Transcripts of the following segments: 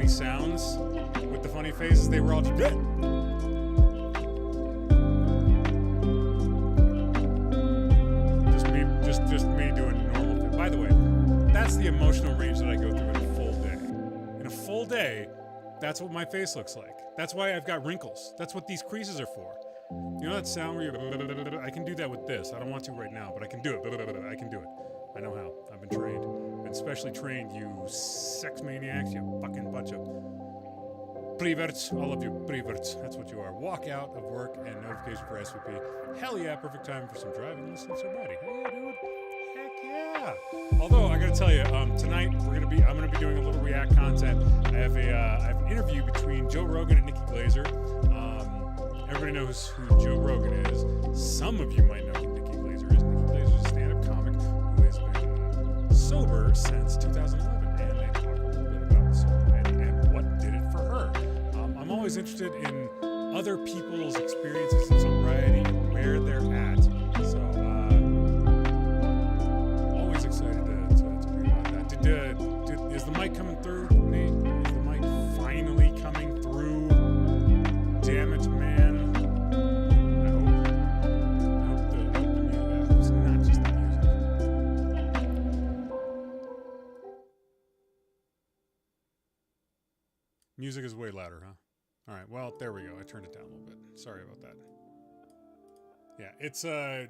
Sounds with the funny faces, they were all just good. Just me doing normal thing. By the way, that's the emotional range that I go through in a full day. In a full day, that's what my face looks like. That's why I've got wrinkles. That's what these creases are for. You know that sound where you're I can do that with this. I don't want to right now, but I can do it. I can do it. I know how. I've been trained. Been specially trained, you sex maniacs, you fucking bunch of preverts, all of you preverts. That's what you are. Walk out of work and notification for SVP. Hell yeah, perfect time for some driving. Listen to sobriety. Hell yeah, dude. Heck yeah. Although I gotta tell you, tonight I'm gonna be doing a little React content. I have an interview between Joe Rogan and Nikki Glazer. Everybody knows who Joe Rogan is. Some of you might know who Nikki Glazer is. Nikki Glazer is a stand-up comic who has been sober since 2011, and they talk a little bit about sobriety and what did it for her. I'm always interested in other people's experiences in sobriety and where they're at. So, always excited to read about that. Is the mic coming through, Nate? Is the mic finally coming through? Damn it, man. Music is way louder, huh? All right, well, there we go. I turned it down a little bit. Sorry about that. Yeah, it's, I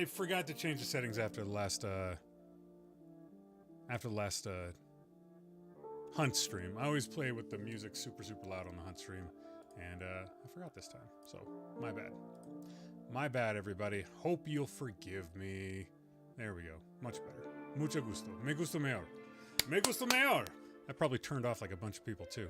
forgot to change the settings after the last Hunt stream. I always play with the music super, super loud on the Hunt stream, and I forgot this time, so my bad. My bad, everybody. Hope you'll forgive me. There we go. Much better. Mucho gusto. Me gusta mejor. Me gusta mejor. I probably turned off like a bunch of people too.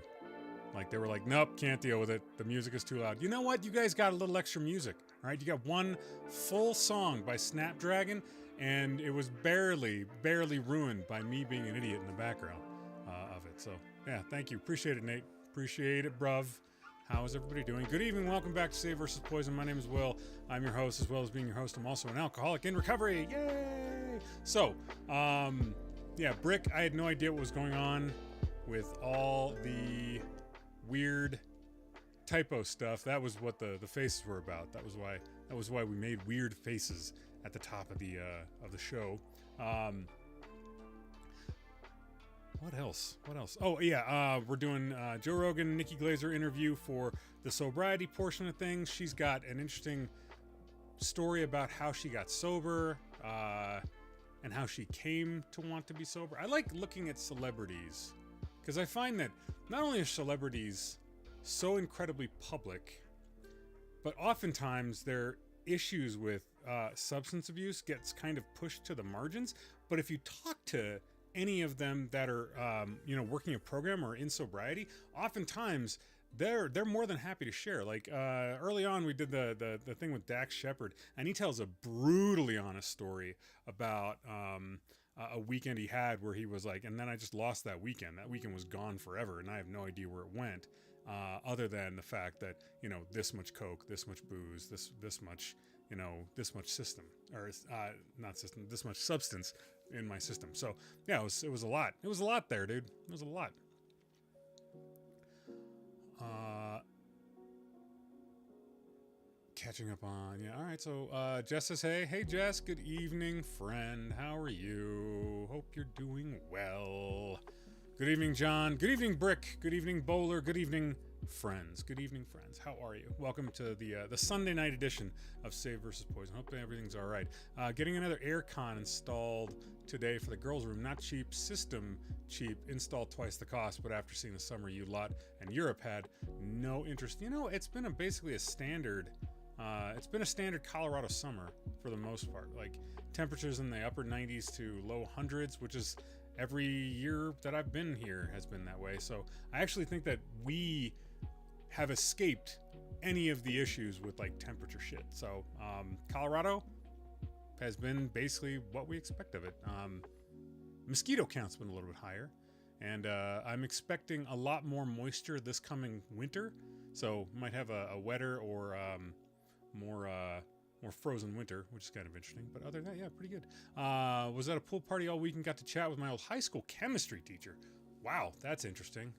Like they were like, nope, can't deal with it. The music is too loud. You know what? You guys got a little extra music. All right, you got one full song by Snapdragon, and it was barely ruined by me being an idiot in the background of it. So yeah, thank you. Appreciate it, Nate. Appreciate it, bruv. How is everybody doing? Good evening. Welcome back to Save vs. Poison. My name is Will. I'm your host. As well as being your host, I'm also an alcoholic in recovery. Yay! So, yeah, Brick, I had no idea what was going on with all the weird typo stuff. That was what the faces were about. That was why we made weird faces at the top of the show. What else? Oh yeah, we're doing Joe Rogan, Nikki Glazer interview for the sobriety portion of things. She's got an interesting story about how she got sober and how she came to want to be sober. I like looking at celebrities Because I find that not only are celebrities so incredibly public, but oftentimes their issues with substance abuse gets kind of pushed to the margins. But if you talk to any of them that are, working a program or in sobriety, oftentimes they're more than happy to share. Like early on, we did the thing with Dax Shepard, and he tells a brutally honest story about a weekend he had where he was like, and then I just lost that weekend. That weekend was gone forever, and I have no idea where it went, other than the fact that this much coke, this much booze, this much this much system, or not system, this much substance in my system. So yeah, it was a lot. It was a lot there, dude. It was a lot. Catching up on, yeah. All right, so Jess says, hey Jess, good evening, friend. How are you? Hope you're doing well. Good evening, John. Good evening, Brick. Good evening, Bowler. Good evening, friends. Good evening, friends. How are you? Welcome to the Sunday night edition of Save versus Poison. Hope everything's all right. Getting another aircon installed today for the girls' room. Not cheap, system cheap. Installed twice the cost, but after seeing the summer U lot and Europe had no interest. It's been basically a standard. It's been a standard Colorado summer for the most part. Like temperatures in the upper 90s to low hundreds, which is every year that I've been here has been that way. So I actually think that we have escaped any of the issues with like temperature shit. So Colorado has been basically what we expect of it. Mosquito count's been a little bit higher, and I'm expecting a lot more moisture this coming winter. So might have a wetter or more frozen winter, which is kind of interesting. But other than that, yeah, pretty good. Was at a pool party all week and got to chat with my old high school chemistry teacher. Wow, that's interesting.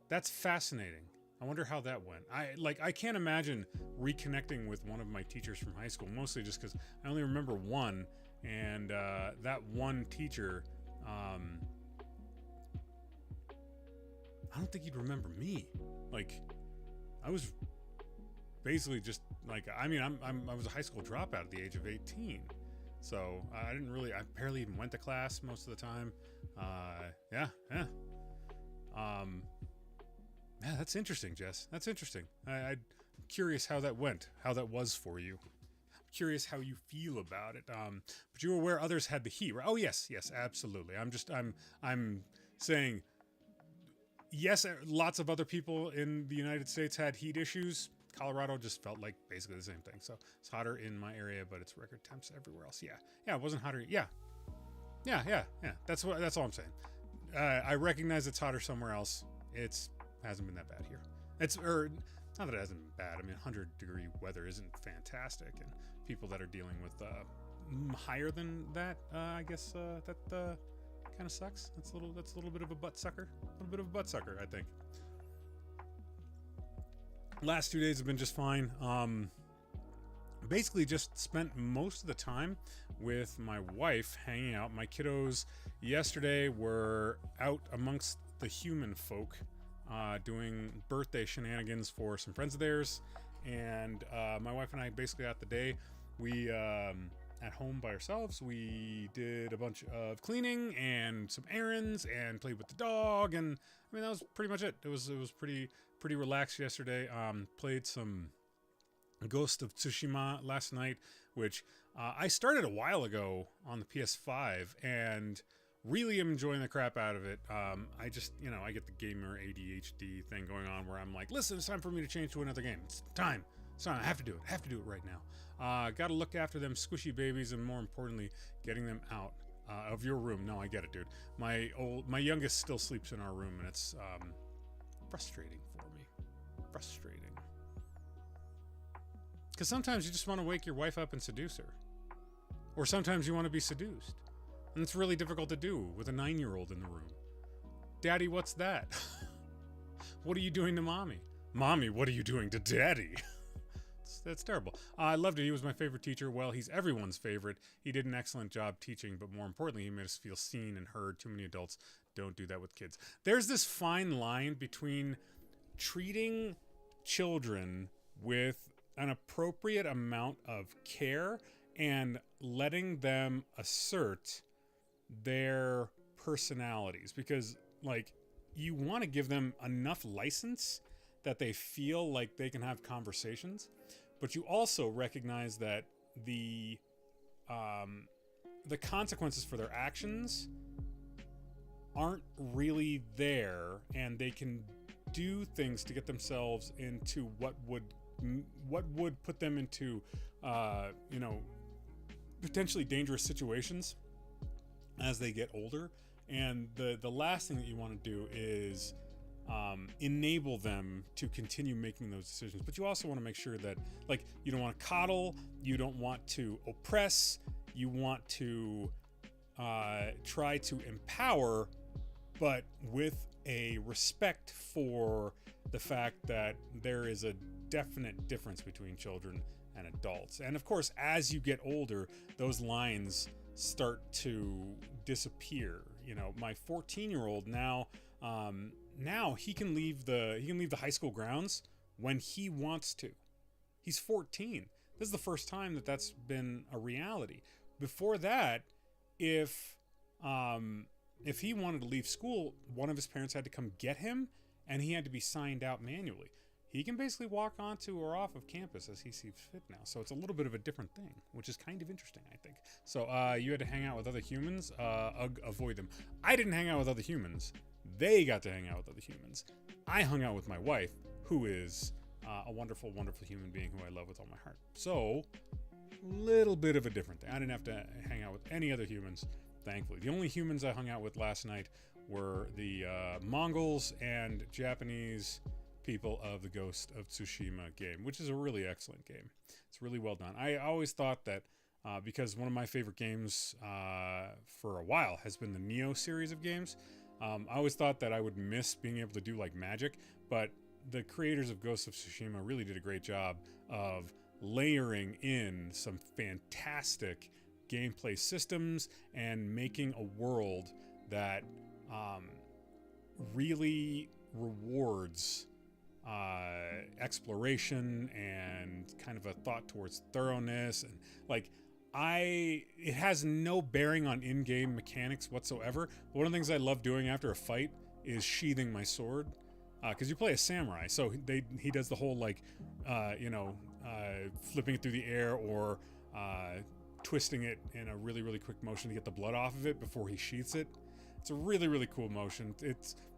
That's fascinating. I wonder how that went. I can't imagine reconnecting with one of my teachers from high school, mostly just because I only remember one, and that one teacher, I don't think he'd remember me. Like, I was basically just like, I was a high school dropout at the age of 18. So I barely even went to class most of the time. Yeah, that's interesting, Jess. That's interesting. I'm curious how that went, how that was for you. I'm curious how you feel about it. But you were aware others had the heat, right? Oh, yes, absolutely. I'm saying, yes, lots of other people in the United States had heat issues. Colorado just felt like basically the same thing. So it's hotter in my area, but it's record temps everywhere else. Yeah, it wasn't hotter. Yeah. That's all I'm saying. I recognize it's hotter somewhere else. Hasn't been that bad here. Not that it hasn't been bad. I mean, 100-degree weather isn't fantastic, and people that are dealing with higher than that, I guess that kind of sucks. That's a little bit of a butt sucker. A little bit of a butt sucker, I think. Last 2 days have been just fine. Basically just spent most of the time with my wife hanging out. My kiddos yesterday were out amongst the human folk, doing birthday shenanigans for some friends of theirs. And my wife and I basically out the day. We at home by ourselves. We did a bunch of cleaning and some errands and played with the dog, and I mean that was pretty much it. It was pretty relaxed yesterday. Played some Ghost of Tsushima last night, which I started a while ago on the PS5 and really am enjoying the crap out of it. I just, I get the gamer ADHD thing going on where I'm like, listen, it's time for me to change to another game. It's time. I have to do it. I have to do it right now. Got to look after them squishy babies, and more importantly, getting them out of your room. No, I get it, dude. My youngest still sleeps in our room, and it's frustrating for me. Frustrating. Because sometimes you just want to wake your wife up and seduce her. Or sometimes you want to be seduced. And it's really difficult to do with a 9-year-old in the room. Daddy, what's that? What are you doing to Mommy? Mommy, what are you doing to Daddy? That's terrible. I loved it. He was my favorite teacher. Well, he's everyone's favorite. He did an excellent job teaching, but more importantly, he made us feel seen and heard. Too many adults don't do that with kids. There's this fine line between treating children with an appropriate amount of care and letting them assert their personalities. Because like, you want to give them enough license that they feel like they can have conversations, but you also recognize that the consequences for their actions aren't really there, and they can do things to get themselves into what would put them into potentially dangerous situations as they get older. And the last thing that you want to do is enable them to continue making those decisions. But you also want to make sure that, like, you don't want to coddle, you don't want to oppress, you want to try to empower, but with a respect for the fact that there is a definite difference between children and adults. And of course, as you get older, those lines start to disappear. You know, my 14-year-old now he can leave the high school grounds when he wants to. He's 14. This is the first time that that's been a reality. Before that, if he wanted to leave school, one of his parents had to come get him, and he had to be signed out manually. He can basically walk onto or off of campus as he sees fit now. So it's a little bit of a different thing, which is kind of interesting, I think. So you had to hang out with other humans, avoid them. I didn't hang out with other humans. They got to hang out with other humans. I hung out with my wife, who is a wonderful, wonderful human being who I love with all my heart. So, little bit of a different thing. I didn't have to hang out with any other humans, thankfully. The only humans I hung out with last night were the Mongols and Japanese people of the Ghost of Tsushima game, which is a really excellent game. It's really well done. I always thought that because one of my favorite games for a while has been the Neo series of games, I always thought that I would miss being able to do like magic, but the creators of Ghost of Tsushima really did a great job of layering in some fantastic gameplay systems and making a world that really rewards exploration and kind of a thought towards thoroughness. And like, it has no bearing on in-game mechanics whatsoever. One of the things I love doing after a fight is sheathing my sword, because you play a samurai, so he does the whole like flipping it through the air or twisting it in a really, really quick motion to get the blood off of it before he sheaths it. It's a really, really cool motion.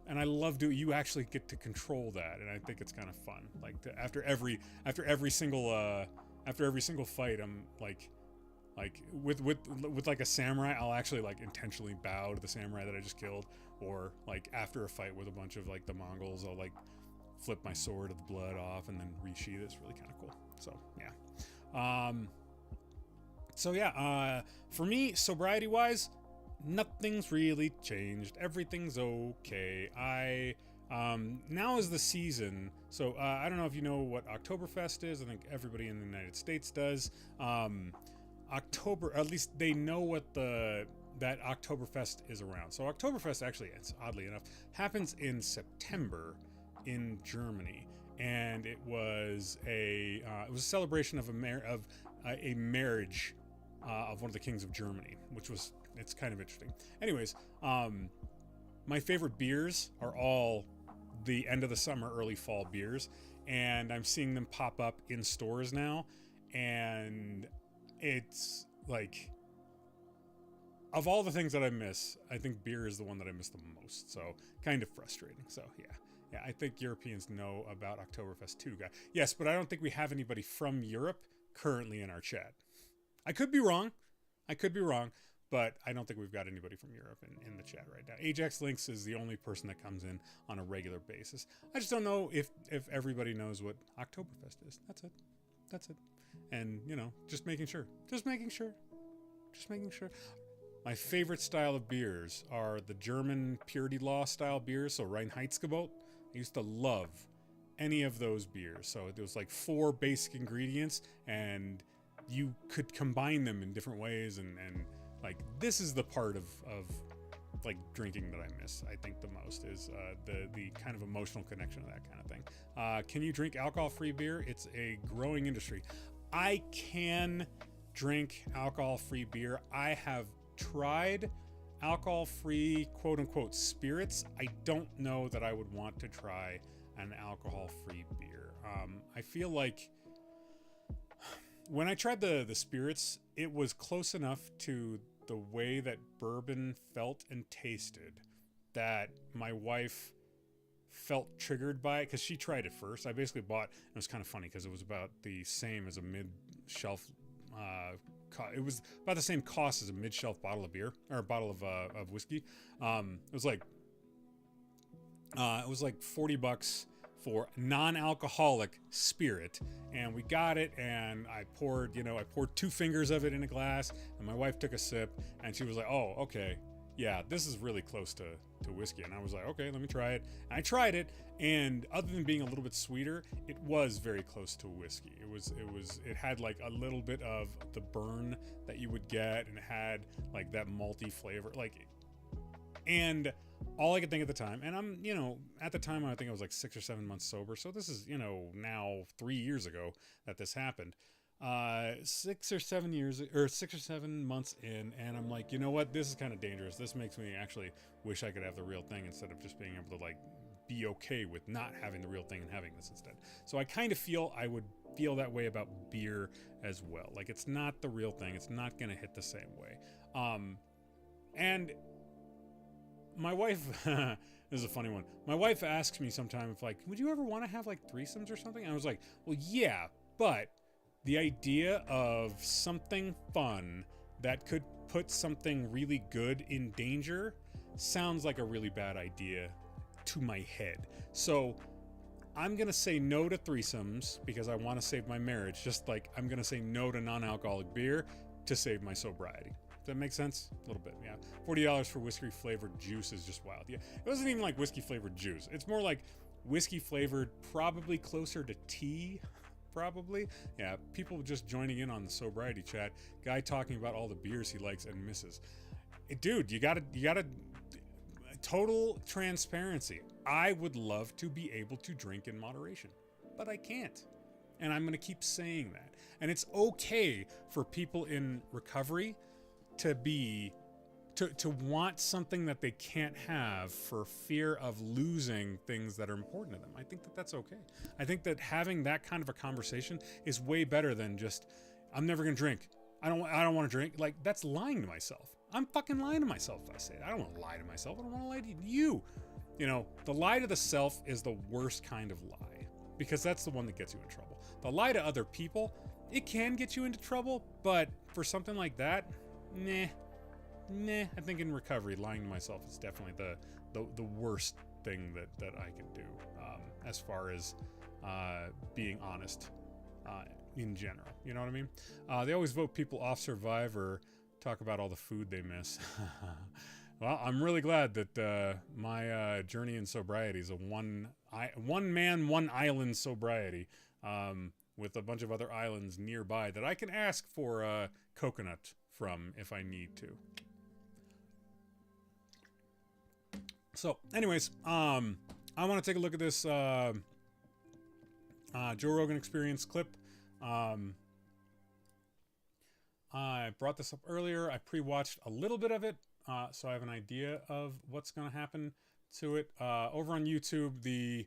And I love you actually get to control that, and I think it's kind of fun. Like after every single fight, I'm like with like a samurai, I'll actually like intentionally bow to the samurai that I just killed, or like after a fight with a bunch of like the Mongols, I'll like flip my sword of the blood off and then resheath it. It's really kind of cool. So yeah. For me, sobriety wise, nothing's really changed. Everything's okay. Now is the season. So I don't know if you know what Oktoberfest is. I think everybody in the United States does. October, at least they know what that Oktoberfest is around. So Oktoberfest actually, it's oddly enough, happens in September in Germany, and it was a celebration of a marriage of one of the kings of Germany, it's kind of interesting. Anyways, my favorite beers are all the end of the summer, early fall beers, and I'm seeing them pop up in stores now, and it's like, of all the things that I miss, I think beer is the one that I miss the most. So kind of frustrating. So yeah, I think Europeans know about Oktoberfest too, guys. Yes, but I don't think we have anybody from Europe currently in our chat. I could be wrong, but I don't think we've got anybody from Europe in the chat right now. Ajax Lynx is the only person that comes in on a regular basis. I just don't know if everybody knows what Oktoberfest is. That's it. And, just making sure. My favorite style of beers are the German purity law style beers, so Reinheitsgebot. I used to love any of those beers. So there was like 4 basic ingredients, and you could combine them in different ways, and like, this is the part of like drinking that I miss, I think, the most, is the kind of emotional connection of that kind of thing. Can you drink alcohol-free beer? It's a growing industry. I can drink alcohol-free beer. I have tried alcohol-free, quote-unquote, spirits, I don't know that I would want to try an alcohol-free beer. I feel like when I tried the spirits, it was close enough to the way that bourbon felt and tasted that my wife felt triggered by it, because she tried it first. I basically bought, it was kind of funny because it was about the same as a mid-shelf, it was about the same cost as a mid-shelf bottle of beer, or a bottle of whiskey. It was like $40 for non-alcoholic spirit, and we got it, and I poured 2 fingers of it in a glass, and my wife took a sip, and she was like, oh, okay, yeah, this is really close to whiskey. And I was like, okay, let me try it. And I tried it, and other than being a little bit sweeter, it was very close to whiskey. It had like a little bit of the burn that you would get, and it had like that malty flavor, and all I could think at the time, and I'm, at the time I think I was like 6 or 7 months sober, so this is, now 3 years ago that this happened. 6 or 7 months in, and I'm like, you know what, this is kind of dangerous. This makes me actually wish I could have the real thing instead of just being able to like be okay with not having the real thing and having this instead. So I kind of feel I would feel that way about beer as well. Like, it's not the real thing. It's not going to hit the same way. And my wife, this is a funny one. My wife asks me sometimes, like, would you ever want to have like threesomes or something? And I was like, well, yeah, but the idea of something fun that could put something really good in danger sounds like a really bad idea to my head. So I'm going to say no to threesomes because I want to save my marriage, just like I'm going to say no to non-alcoholic beer to save my sobriety. Does that make sense? A little bit, yeah. $40 for whiskey-flavored juice is just wild. Yeah, it wasn't even like whiskey-flavored juice. It's more like whiskey-flavored, probably closer to tea. Probably. Yeah, people just joining in on the sobriety chat. Guy talking about all the beers he likes and misses. Dude, you gotta total transparency. I would love to be able to drink in moderation, but I can't. And I'm gonna keep saying that. And it's okay for people in recovery to want something that they can't have for fear of losing things that are important to them. I think that that's okay. I think that having that kind of a conversation is way better than just, I'm never gonna drink. I don't want to drink. Like, that's lying to myself. I'm fucking lying to myself if I say it. I don't want to lie to myself. I don't want to lie to you. The lie to the self is the worst kind of lie, because that's the one that gets you in trouble. The lie to other people, it can get you into trouble, but for something like that, nah. I think in recovery, lying to myself is definitely the worst thing that I can do, as far as being honest in general. You know what I mean? They always vote people off Survivor, talk about all the food they miss. Well, I'm really glad that my journey in sobriety is a one man, one island sobriety, with a bunch of other islands nearby that I can ask for coconut from if I need to. So, anyways, I want to take a look at this Joe Rogan Experience clip. I brought this up earlier. I pre-watched a little bit of it, so I have an idea of what's going to happen to it. Over on YouTube,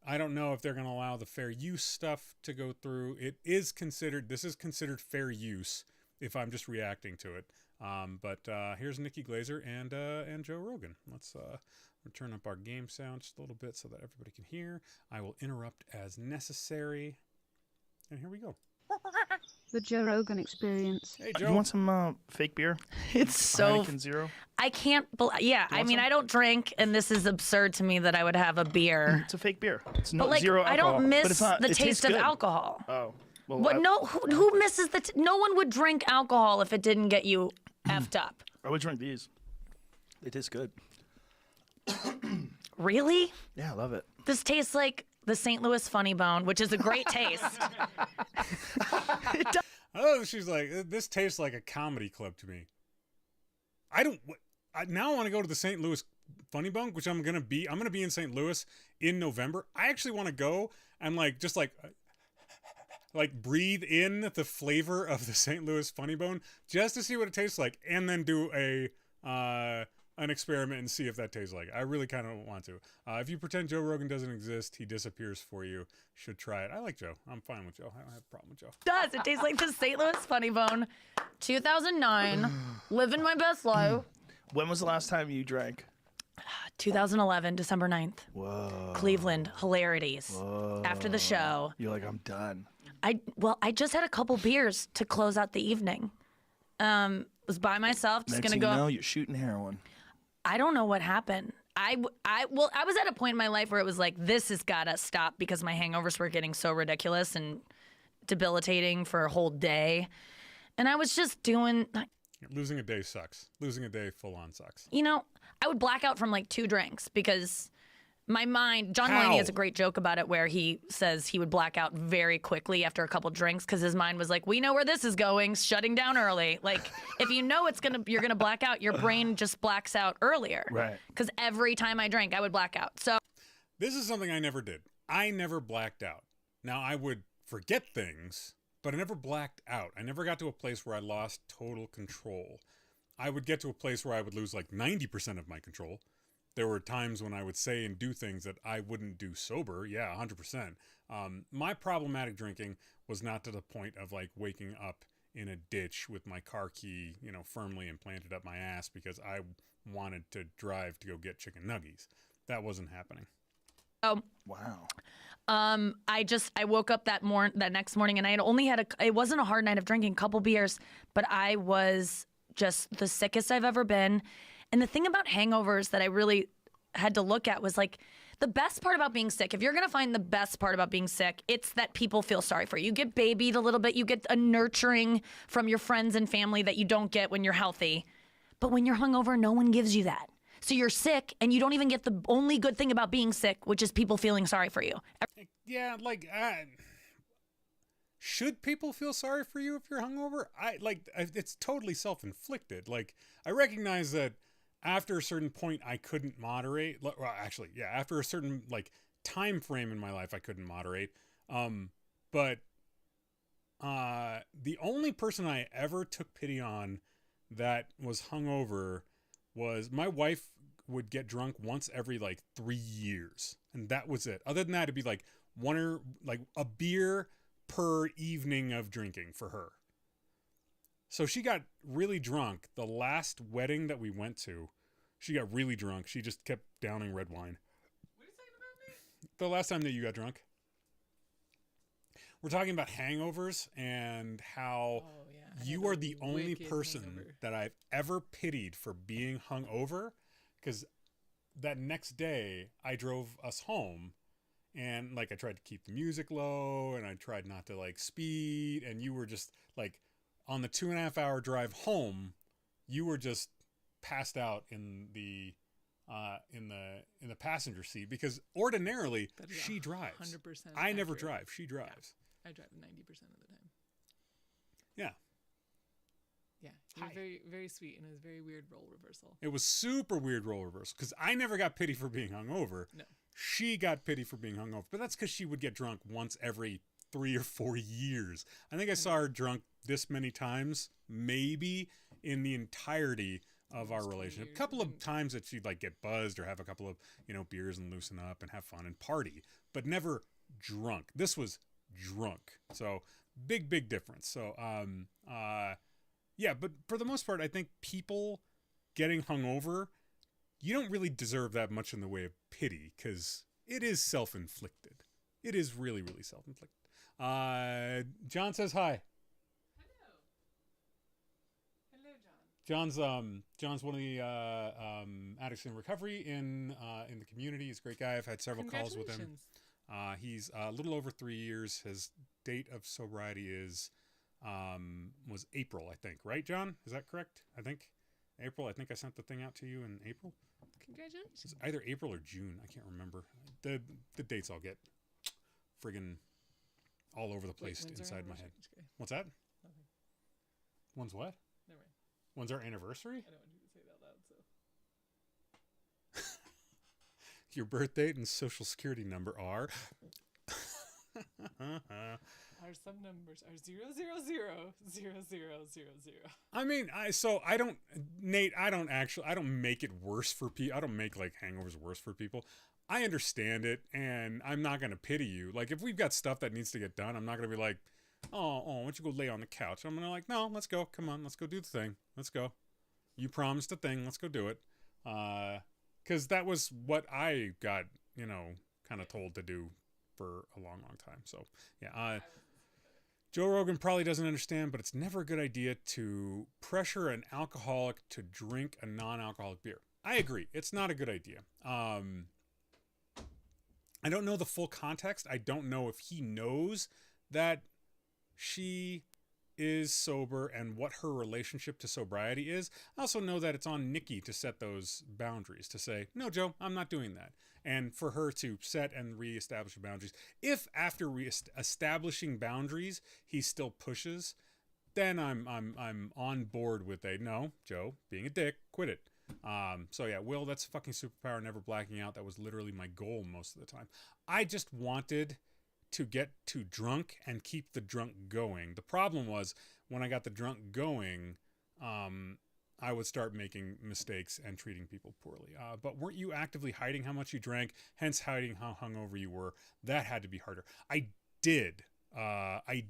I don't know if they're going to allow the fair use stuff to go through. This is considered fair use if I'm just reacting to it. But here's Nikki Glazer and Joe Rogan. Let's turn up our game sound just a little bit so that everybody can hear. I will interrupt as necessary. And here we go. The Joe Rogan Experience. Hey, Joe. You want some fake beer? It's so... Heineken Zero? I can't... Yeah, I mean, I don't drink, and this is absurd to me that I would have a beer. It's a fake beer. It's no, but, like, zero alcohol. I don't miss the taste of good. alcohol. Oh. Well, What? No, who misses the... No one would drink alcohol if it didn't get you effed up. I would drink these. They taste good. Really? Yeah, I love it. This tastes like the St. Louis Funny Bone, which is a great taste. Oh, she's like, this tastes like a comedy club to me. Now I want to go to the St. Louis Funny Bone, which I'm gonna be in St. Louis in November. I actually want to go and breathe in the flavor of the St. Louis Funny Bone just to see what it tastes like, and then do a an experiment and see if that tastes like it. I really kind of want to. If you pretend Joe Rogan doesn't exist, he disappears for you. Should try it. I like Joe. I'm fine with Joe. I don't have a problem with Joe. Does it tastes like the St. Louis Funny Bone? 2009, living my best life. When was the last time you drank? 2011, December 9th. Whoa. Cleveland, hilarities. Whoa. After the show. You're like, I'm done. I just had a couple beers to close out the evening. Was by myself, just Next gonna thing go. you know, you're shooting heroin. I don't know what happened. I was at a point in my life where it was like, this has gotta stop because my hangovers were getting so ridiculous and debilitating for a whole day. And I was just doing, Losing a day sucks. Losing a day full on sucks. you know, I would black out from like 2 drinks because my mind, John How? Mulaney has a great joke about it where he says he would black out very quickly after a couple drinks because his mind was like, we know where this is going, shutting down early. Like, if you know you're gonna black out, your brain just blacks out earlier. Right. Because every time I drank, I would black out. So This is something I never did. I never blacked out. Now, I would forget things, but I never blacked out. I never got to a place where I lost total control. I would get to a place where I would lose like 90% of my control. There were times when I would say and do things that I wouldn't do sober. Yeah, 100%. My problematic drinking was not to the point of like waking up in a ditch with my car key, firmly implanted up my ass because I wanted to drive to go get chicken nuggies. That wasn't happening. Wow. I woke up that next morning and I had only had it wasn't a hard night of drinking, a couple beers, but I was just the sickest I've ever been. And the thing about hangovers that I really had to look at was like the best part about being sick. If you're going to find the best part about being sick, it's that people feel sorry for you. You get babied a little bit. You get a nurturing from your friends and family that you don't get when you're healthy. But when you're hungover, no one gives you that. So you're sick and you don't even get the only good thing about being sick, which is people feeling sorry for you. Yeah, should people feel sorry for you if you're hungover? It's totally self-inflicted. Like, I recognize that after a certain point, I couldn't moderate. Well, actually, yeah, after a certain time frame in my life, I couldn't moderate. But the only person I ever took pity on that was hungover was my wife. Would get drunk once every 3 years, and that was it. Other than that, it'd be a beer per evening of drinking for her. So she got really drunk. The last wedding that we went to, she got really drunk. She just kept downing red wine. What are you saying about me? The last time that you got drunk. We're talking about hangovers and how you are the only person that I've ever pitied for being hungover. Because that next day, I drove us home, and I tried to keep the music low, and I tried not to speed, and you were just on the 2.5-hour drive home, you were just passed out in the passenger seat because ordinarily she drives. 100%. I never drive. She drives. I drive 90% of the time. Yeah. Yeah, it was very, very sweet, and it was a very weird role reversal. It was super weird role reversal because I never got pity for being hungover. No. She got pity for being hungover, but that's because she would get drunk once every 3 or 4 years. I think I saw her drunk this many times, maybe in the entirety of our relationship. A couple of times that she'd get buzzed or have a couple of beers and loosen up and have fun and party, but never drunk. This was drunk, so big difference. So yeah, but for the most part, I think people getting hungover, you don't really deserve that much in the way of pity because it is self-inflicted. It is really, really self-inflicted. John says hi. Hello, John. John's one of the addicts in recovery in the community. He's a great guy. I've had several calls with him. He's a little over 3 years. His date of sobriety was April, I think. Right, John? Is that correct? I think April. I think I sent the thing out to you in April. Congratulations. It's either April or June. I can't remember. The dates all get friggin' all over the place inside my head. What's that? Nothing. When's what? Never mind. When's our anniversary? I don't want you to say it out loud, so. Your birth date and social security number are. Our sub numbers are 0000000. I mean, I don't, Nate, I don't make it worse for people. I don't make like hangovers worse for people. I understand it, and I'm not going to pity you. Like, if we've got stuff that needs to get done, I'm not going to be like, oh, why don't you go lay on the couch? I'm going to like, no, let's go. Come on, let's go do the thing. Let's go. You promised a thing. Let's go do it. Because that was what I got, kind of told to do for a long, long time. So, yeah. Joe Rogan probably doesn't understand, but it's never a good idea to pressure an alcoholic to drink a non-alcoholic beer. I agree. It's not a good idea. I don't know the full context. I don't know if he knows that she is sober and what her relationship to sobriety is. I also know that it's on Nikki to set those boundaries, to say, no, Joe, I'm not doing that. And for her to set and reestablish boundaries. If after establishing boundaries, he still pushes, then I'm on board with no, Joe, being a dick, quit it. So yeah, Will, that's fucking superpower, never blacking out. That was literally my goal most of the time. I just wanted to get too drunk and keep the drunk going. The problem was when I got the drunk going, I would start making mistakes and treating people poorly. But weren't you actively hiding how much you drank, hence hiding how hungover you were? That had to be harder. I did a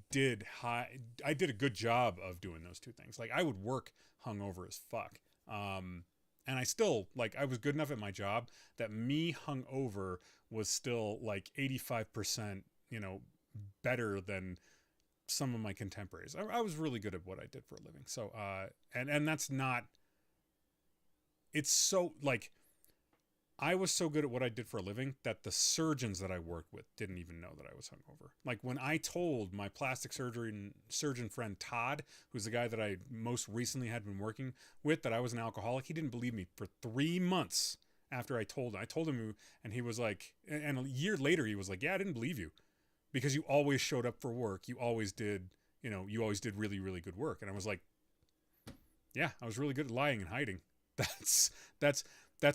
good job of doing those two things. Like, I would work hungover as fuck. And I still, I was good enough at my job that me hungover was still 85%, better than some of my contemporaries. I was really good at what I did for a living. So, and that's not, it's so, I was so good at what I did for a living that the surgeons that I worked with didn't even know that I was hungover. Like, when I told my plastic surgeon friend Todd, who's the guy that I most recently had been working with, that I was an alcoholic, he didn't believe me for 3 months after I told him. I told him, and he was like, and a year later he was like, yeah, I didn't believe you because you always showed up for work. You always did, you always did really, really good work. And I was like, yeah, I was really good at lying and hiding. That's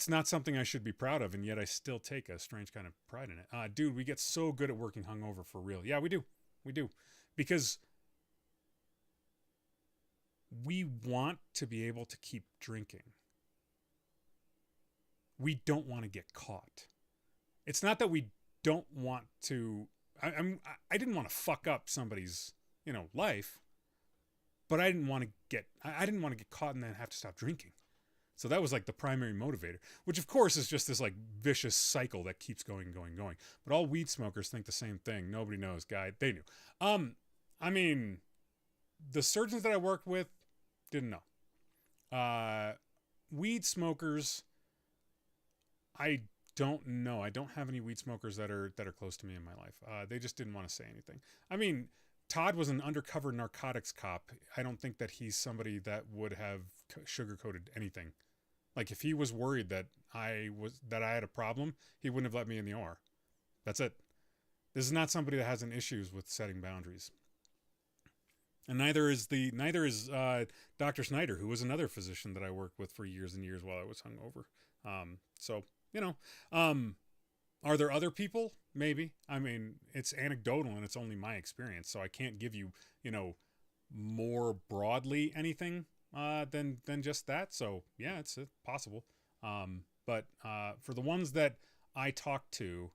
not something I should be proud of, and yet I still take a strange kind of pride in it. Dude, we get so good at working hungover for real. Yeah, we do. We do. Because we want to be able to keep drinking. We don't want to get caught. It's not that we don't want to... I didn't want to fuck up somebody's, life, but I didn't want to get caught and then have to stop drinking. So that was the primary motivator, which of course is just this vicious cycle that keeps going. But all weed smokers think the same thing. Nobody knows, guy. They knew. I mean, the surgeons that I worked with didn't know. Weed smokers, I don't know. I don't have any weed smokers that are close to me in my life. They just didn't want to say anything. I mean, Todd was an undercover narcotics cop. I don't think that he's somebody that would have sugarcoated anything. If he was worried that I had a problem, he wouldn't have let me in the OR. That's it. This is not somebody that has an issues with setting boundaries. And neither is Dr. Snyder, who was another physician that I worked with for years and years while I was hungover. Are there other people? Maybe. I mean, it's anecdotal and it's only my experience, so I can't give you, more broadly anything than just that. So yeah, it's possible. But for the ones that I talked to,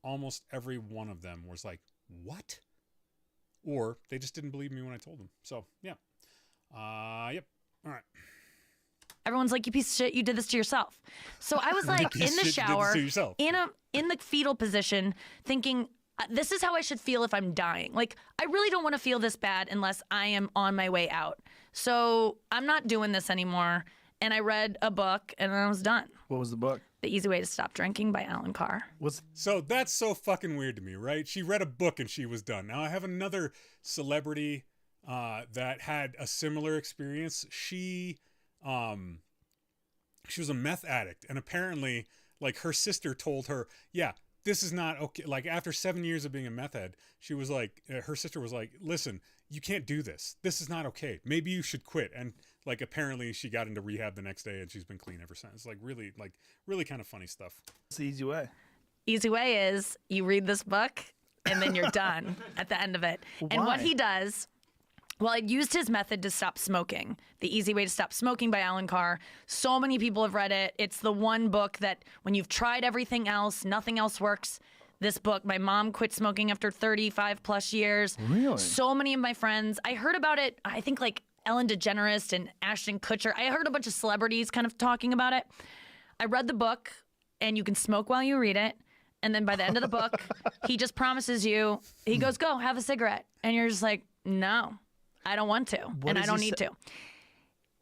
almost every one of them was like, "What?" Or they just didn't believe me when I told them. So yeah. Yep. All right. Everyone's like, you piece of shit, you did this to yourself. So I was in the shower, in the fetal position, thinking, this is how I should feel if I'm dying. I really don't want to feel this bad unless I am on my way out. So I'm not doing this anymore. And I read a book and I was done. What was the book? The Easy Way to Stop Drinking by Alan Carr. So that's so fucking weird to me, right? She read a book and she was done. Now I have another celebrity that had a similar experience. She was a meth addict, and apparently her sister told her, yeah, this is not okay. After 7 years of being a meth head, she was her sister was like, listen, you can't do this. This is not okay. Maybe you should quit. And apparently she got into rehab the next day and she's been clean ever since. Really kind of funny stuff. It's the easy way. Easy way is you read this book and then you're done at the end of it. And what Why? he does, well, I used his method to stop smoking. The Easy Way to Stop Smoking by Alan Carr. So many people have read it. It's the one book that when you've tried everything else, nothing else works. This book, my mom quit smoking after 35 plus years. Really? So many of my friends, I heard about it, I think like Ellen DeGeneres and Ashton Kutcher. I heard a bunch of celebrities kind of talking about it. I read the book, and you can smoke while you read it. And then by the end of the book, he just promises you, he goes, go, have a cigarette. And you're just like, no, I don't want to, and I does don't he need say? to.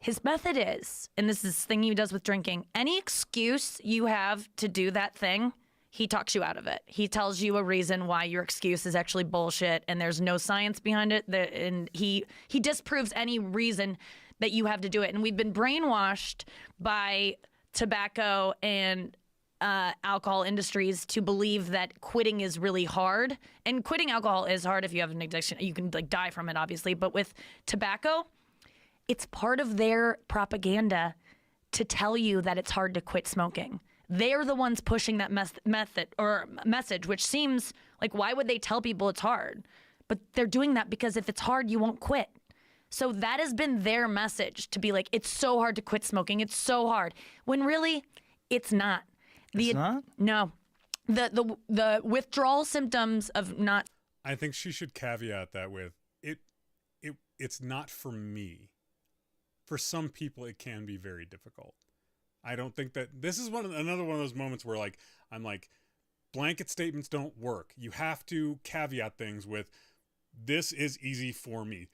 His method is, and this is the thing he does with drinking, any excuse you have to do that thing, he talks you out of it. He tells you a reason why your excuse is actually bullshit and there's no science behind it. And he disproves any reason that you have to do it. And we've been brainwashed by tobacco and alcohol industries to believe that quitting is really hard. And quitting alcohol is hard if you have an addiction. You can like die from it, obviously. But with tobacco, it's part of their propaganda to tell you that it's hard to quit smoking. They're the ones pushing that method or message, which seems like, why would they tell people it's hard? But they're doing that because if it's hard, you won't quit. So that has been their message, to be like, it's so hard to quit smoking. It's so hard. When really, it's not. It's not? No. The withdrawal symptoms of not. I think she should caveat that with it's not for me. For some people, it can be very difficult. I don't think that this is another one of those moments where like I'm like, blanket statements don't work. You have to caveat things with, this is easy for me.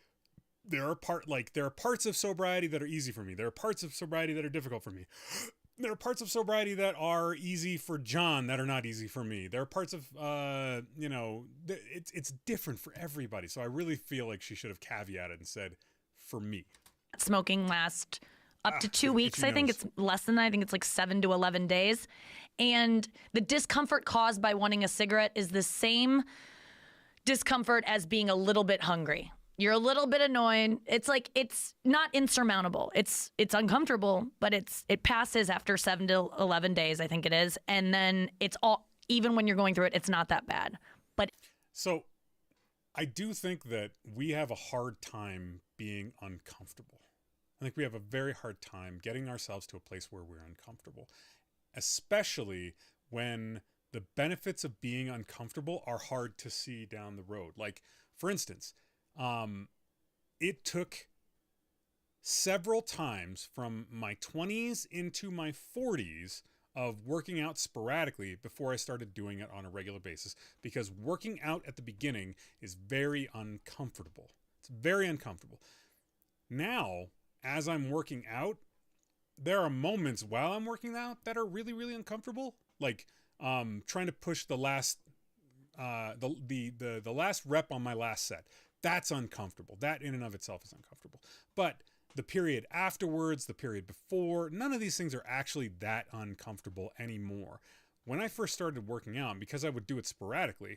There are parts of sobriety that are easy for me. There are parts of sobriety that are difficult for me. There are parts of sobriety that are easy for John that are not easy for me. There are parts of it's different for everybody. So I really feel like she should have caveated and said, for me. Smoking last up to 2 if weeks. she I think knows. it's less than that. I think it's like 7 to 11 days. And the discomfort caused by wanting a cigarette is the same discomfort as being a little bit hungry. You're a little bit annoyed. It's like, it's not insurmountable. It's uncomfortable, but it passes after 7 to 11 days, I think it is. And then it's all, even when you're going through it, it's not that bad. But So I do think that we have a hard time being uncomfortable. I think we have a very hard time getting ourselves to a place where we're uncomfortable, especially when the benefits of being uncomfortable are hard to see down the road. Like, for instance, it took several times from my 20s into my 40s of working out sporadically before I started doing it on a regular basis, because working out at the beginning is very uncomfortable. It's very uncomfortable. Now, as I'm working out, there are moments while I'm working out that are really, really uncomfortable. Like trying to push the last the last rep on my last set. That's uncomfortable. That in and of itself is uncomfortable. But the period afterwards, the period before, none of these things are actually that uncomfortable anymore. When I first started working out, because I would do it sporadically,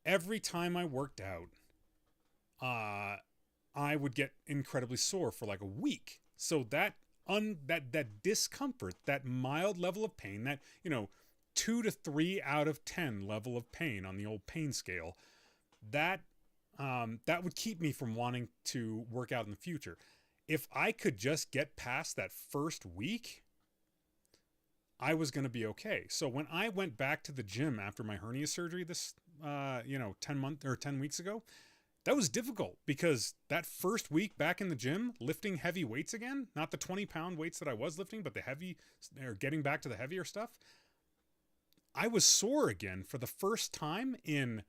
every time I worked out, I would get incredibly sore for like a week. So that discomfort, that mild level of pain, that 2 to 3 out of 10 level of pain on the old pain scale, that would keep me from wanting to work out in the future. If I could just get past that first week, I was going to be okay. So when I went back to the gym after my hernia surgery this 10 weeks ago, that was difficult, because that first week back in the gym, lifting heavy weights again, not the 20-pound weights that I was lifting, but the heavy, or getting back to the heavier stuff, I was sore again for the first time in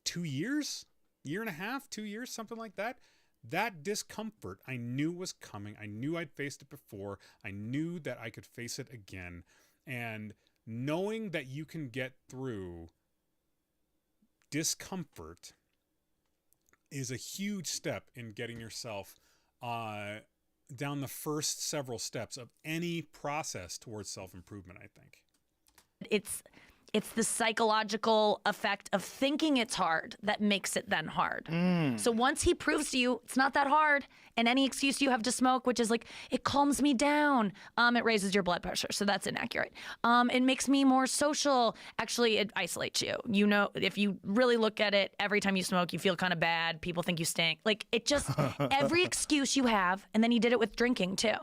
2 years, year and a half, 2 years, something like that. That discomfort I knew was coming. I knew I'd faced it before. I knew that I could face it again. And knowing that you can get through discomfort is a huge step in getting yourself down the first several steps of any process towards self-improvement, I think. It's the psychological effect of thinking it's hard that makes it then hard. So once he proves to you it's not that hard, and any excuse you have to smoke, which is like, it calms me down, it raises your blood pressure, so that's inaccurate. It makes me more social. Actually, it isolates you. You know, if you really look at it, every time you smoke, you feel kind of bad. People think you stink. Like, it just, every excuse you have, and then he did it with drinking too.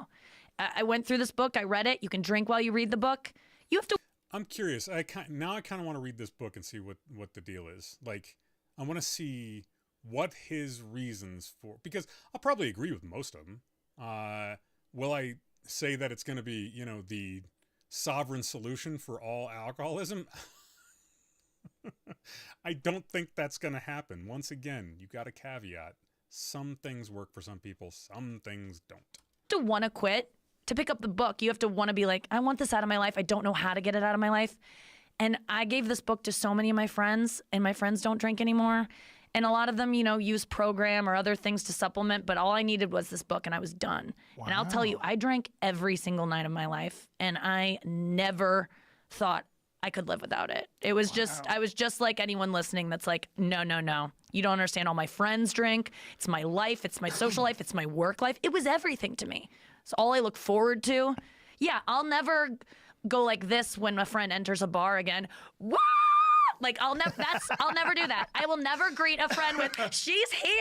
I went through this book, I read it. You can drink while you read the book. You have to. I'm curious. Now I kind of want to read this book and see what the deal is. Like, I want to see what his reasons for, because I'll probably agree with most of them. Will I say that it's going to be, you know, the sovereign solution for all alcoholism? I don't think that's going to happen. Once again, you got a caveat. Some things work for some people, some things don't. To want to quit, to pick up the book, you have to want to be like, I want this out of my life. I don't know how to get it out of my life. And I gave this book to so many of my friends, and my friends don't drink anymore. And a lot of them, you know, use program or other things to supplement, but all I needed was this book and I was done. Wow. And I'll tell you, I drank every single night of my life, and I never thought I could live without it. It was just, I was just like anyone listening that's like, no, no, no. You don't understand. All my friends drink. It's my life. It's my social life. It's my work life. It was everything to me. It's all I look forward to. Yeah, I'll never go like this when a friend enters a bar again. Woo! Like, I'll never do that. I will never greet a friend with, she's here.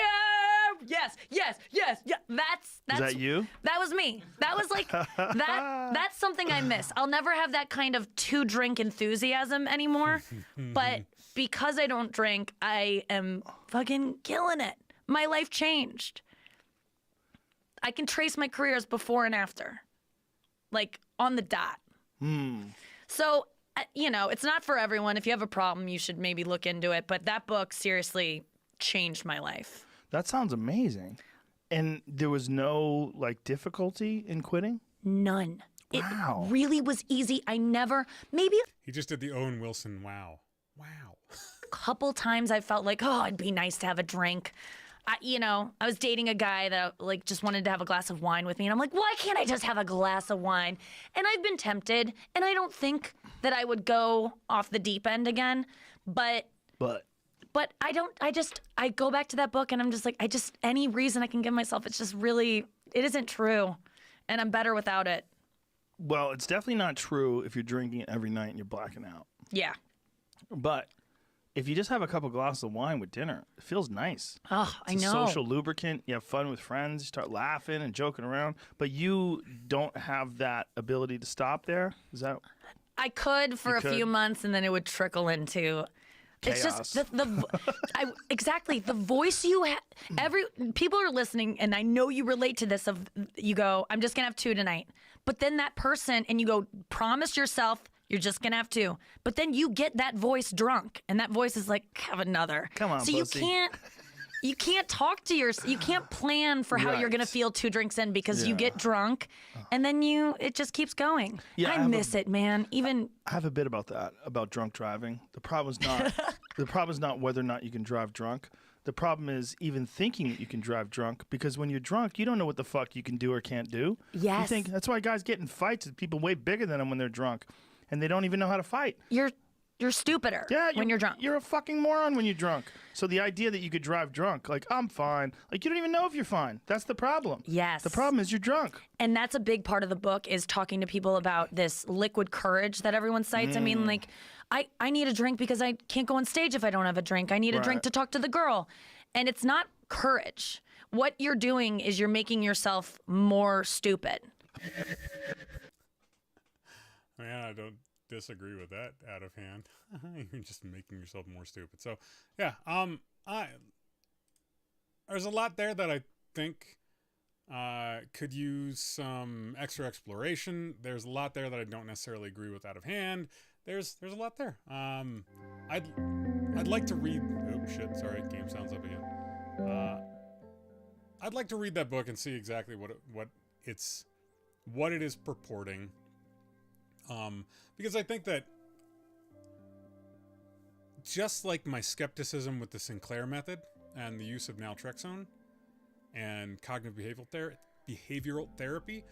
Yes, yes, yes, yeah. That's Is that you? That was me. That was like, that's something I miss. I'll never have that kind of drink enthusiasm anymore. But because I don't drink, I am fucking killing it. My life changed. I can trace my careers before and after, like on the dot. So, you know, it's not for everyone. If you have a problem, you should maybe look into it. But that book seriously changed my life. That sounds amazing. And there was no, like, difficulty in quitting? None. Wow. It really was easy. I never, maybe He just did the Owen Wilson wow. Wow. a couple times I felt like, oh, it'd be nice to have a drink. I was dating a guy that like just wanted to have a glass of wine with me, and I'm like, why can't I just have a glass of wine? And I've been tempted, and I don't think that I would go off the deep end again, but I go back to that book, and I'm just like, any reason I can give myself, it's just really, it isn't true, and I'm better without it. Well, it's definitely not true if you're drinking it every night and you're blacking out. Yeah. But if you just have a couple glasses of wine with dinner, it feels nice. Oh, It's I a know. social lubricant. You have fun with friends. You start laughing and joking around. But you don't have that ability to stop there. Is that? I could for a few months, and then it would trickle into. Chaos. It's just exactly the voice you have. People are listening, and I know you relate to this. Of you go, I'm just gonna have 2 tonight, but then that person, and you go, promise yourself you're just gonna have 2, but then you get that voice drunk, and that voice is like, have another. Come on, so pussy. you can't talk to you can't plan for how you're Right. gonna feel 2 drinks in because you get drunk, and then it just keeps going. Yeah, I I have miss it, man. Even I have a bit about that, about drunk driving. The problem is not whether or not you can drive drunk. The problem is even thinking that you can drive drunk, because when you're drunk, you don't know what the fuck you can do or can't do. Yes. You think that's why guys get in fights with people way bigger than them when they're drunk, and they don't even know how to fight. you're stupider when you're drunk. You're a fucking moron when you're drunk. So the idea that you could drive drunk, like, I'm fine, like, you don't even know if you're fine. That's the problem. Yes. The problem is you're drunk. And that's a big part of the book, is talking to people about this liquid courage that everyone cites. I mean, like, I need a drink because I can't go on stage if I don't have a drink. I need a drink Right. to talk to the girl. And it's not courage. What you're doing is you're making yourself more stupid. Man, I don't disagree with that out of hand. You're just making yourself more stupid. So, yeah, there's a lot there that I think could use some extra exploration. There's a lot there that I don't necessarily agree with out of hand. There's a lot there. I'd like to read. Oh shit! Sorry, game sounds up again. I'd like to read that book and see exactly what it is purporting. Because I think that, just like my skepticism with the Sinclair method and the use of naltrexone and cognitive behavioral therapy,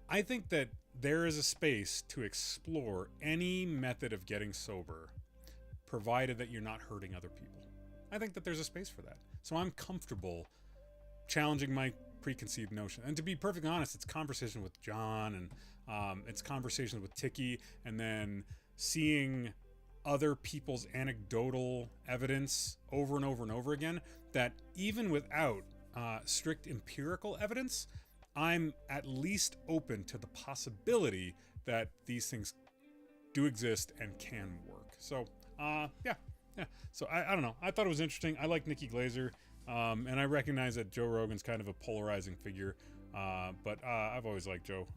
I think that there is a space to explore any method of getting sober, provided that you're not hurting other people. I think that there's a space for that. So I'm comfortable challenging my preconceived notion. And to be perfectly honest, it's conversation with John and it's conversations with Tiki, and then seeing other people's anecdotal evidence over and over and over again, that even without strict empirical evidence, I'm at least open to the possibility that these things do exist and can work. So, yeah. So I don't know. I thought it was interesting. I like Nikki Glaser, and I recognize that Joe Rogan's kind of a polarizing figure, but I've always liked Joe.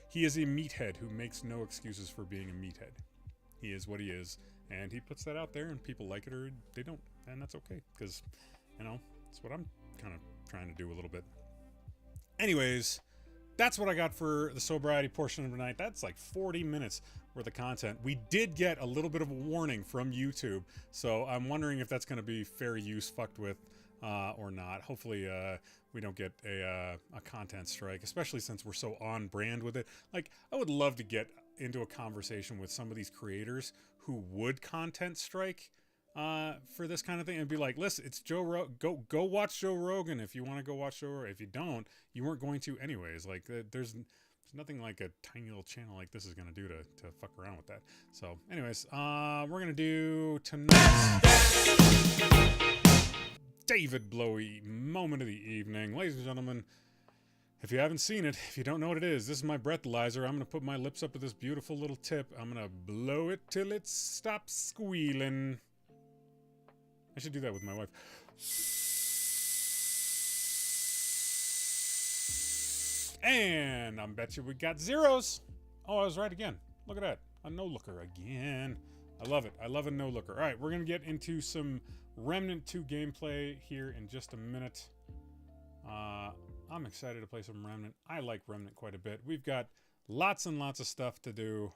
He is a meathead who makes no excuses for being a meathead. He is what he is, and he puts that out there, and people like it or they don't, and that's okay, because, it's what I'm kind of trying to do a little bit. Anyways, that's what I got for the sobriety portion of the night. That's like 40 minutes worth of content. We did get a little bit of a warning from YouTube, so I'm wondering if that's going to be fair use fucked with or not. Hopefully we don't get a content strike, especially since we're so on brand with it. Like, I would love to get into a conversation with some of these creators who would content strike for this kind of thing, and be like, listen, it's Joe go watch Joe Rogan if you want to go watch Joe Rogan. If you don't, you weren't going to anyways. Like, there's nothing like a tiny little channel like this is going to do to fuck around with that. So anyways, we're going to do tonight's David Blowy moment of the evening. Ladies and gentlemen, if you haven't seen it, if you don't know what it is, this is my breathalyzer. I'm going to put my lips up with this beautiful little tip. I'm going to blow it till it stops squealing. I should do that with my wife. And I bet you we got zeros. Oh, I was right again. Look at that. A no-looker again. I love it. I love a no-looker. All right, we're going to get into some Remnant 2 gameplay here in just a minute. I'm excited to play some Remnant. I like Remnant quite a bit. We've got lots and lots of stuff to do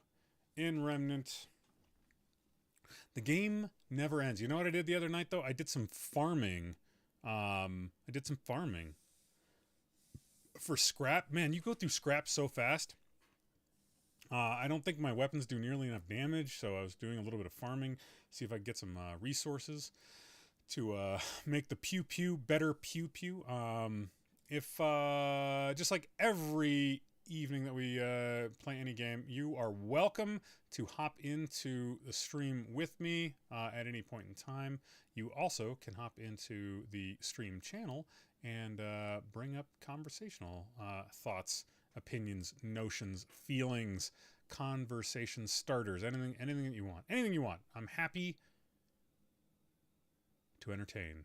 in Remnant. The game never ends. You know what I did the other night, though? I did some farming. For scrap. Man, you go through scrap so fast. I don't think my weapons do nearly enough damage, so I was doing a little bit of farming, see if I could get some resources to make the pew-pew better pew-pew. If just like every evening that we play any game, you are welcome to hop into the stream with me at any point in time. You also can hop into the stream channel and bring up conversational thoughts, opinions, notions, feelings, conversation starters, anything that you want. Anything you want. I'm happy to entertain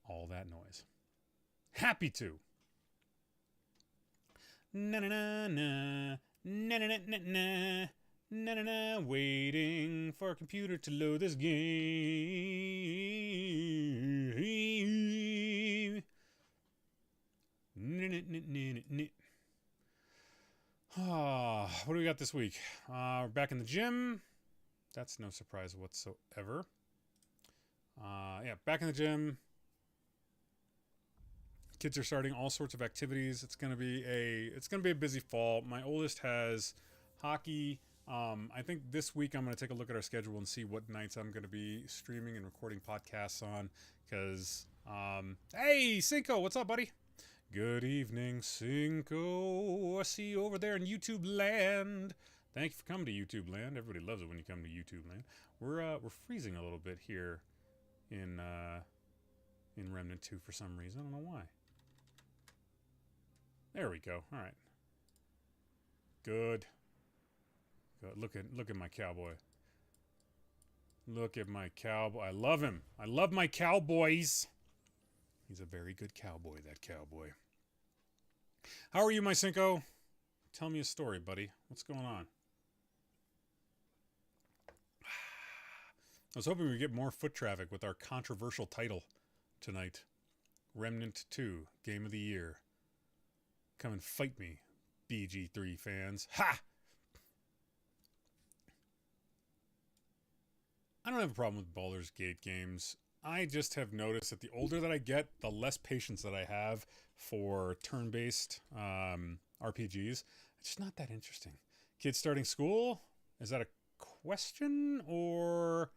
all that noise. Happy to. Na na na na na na na na na na na. Waiting for a computer to load this game. Na na na na na. What do we got this week? We're back in the gym. That's no surprise whatsoever. Yeah, back in the gym. Kids are starting all sorts of activities. It's gonna be a busy fall. My oldest has hockey. I think this week I'm gonna take a look at our schedule and see what nights I'm gonna be streaming and recording podcasts on. Cause hey Cinco, what's up, buddy? Good evening, Cinco. I see you over there in YouTube land. Thank you for coming to YouTube land. Everybody loves it when you come to YouTube land. We're freezing a little bit here in Remnant 2 for some reason. I don't know why. There we go. All right. Good. Look at my cowboy. Look at my cowboy. I love him. I love my cowboys. He's a very good cowboy, that cowboy. How are you, my Cinco? Tell me a story, buddy. What's going on? I was hoping we'd get more foot traffic with our controversial title tonight. Remnant 2, Game of the Year. Come and fight me, BG3 fans. Ha! I don't have a problem with Baldur's Gate games. I just have noticed that the older that I get, the less patience that I have for turn-based RPGs. It's just not that interesting. Kids starting school? Is that a question or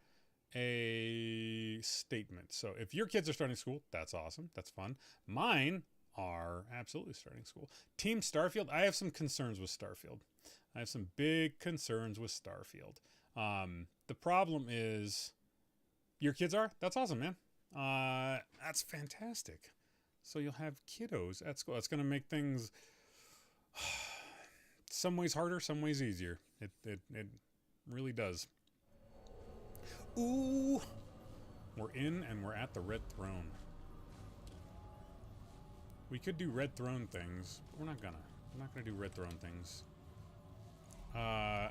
a statement? So if your kids are starting school, that's awesome. That's fun. Mine are absolutely starting school. Team Starfield, I have some concerns with Starfield. I have some big concerns with Starfield. The problem is your kids are? That's awesome, man. That's fantastic. So you'll have kiddos at school. That's going to make things some ways harder, some ways easier. It really does. Ooh, we're in and we're at the Red Throne. We could do Red Throne things, but we're not gonna. We're not gonna do Red Throne things. I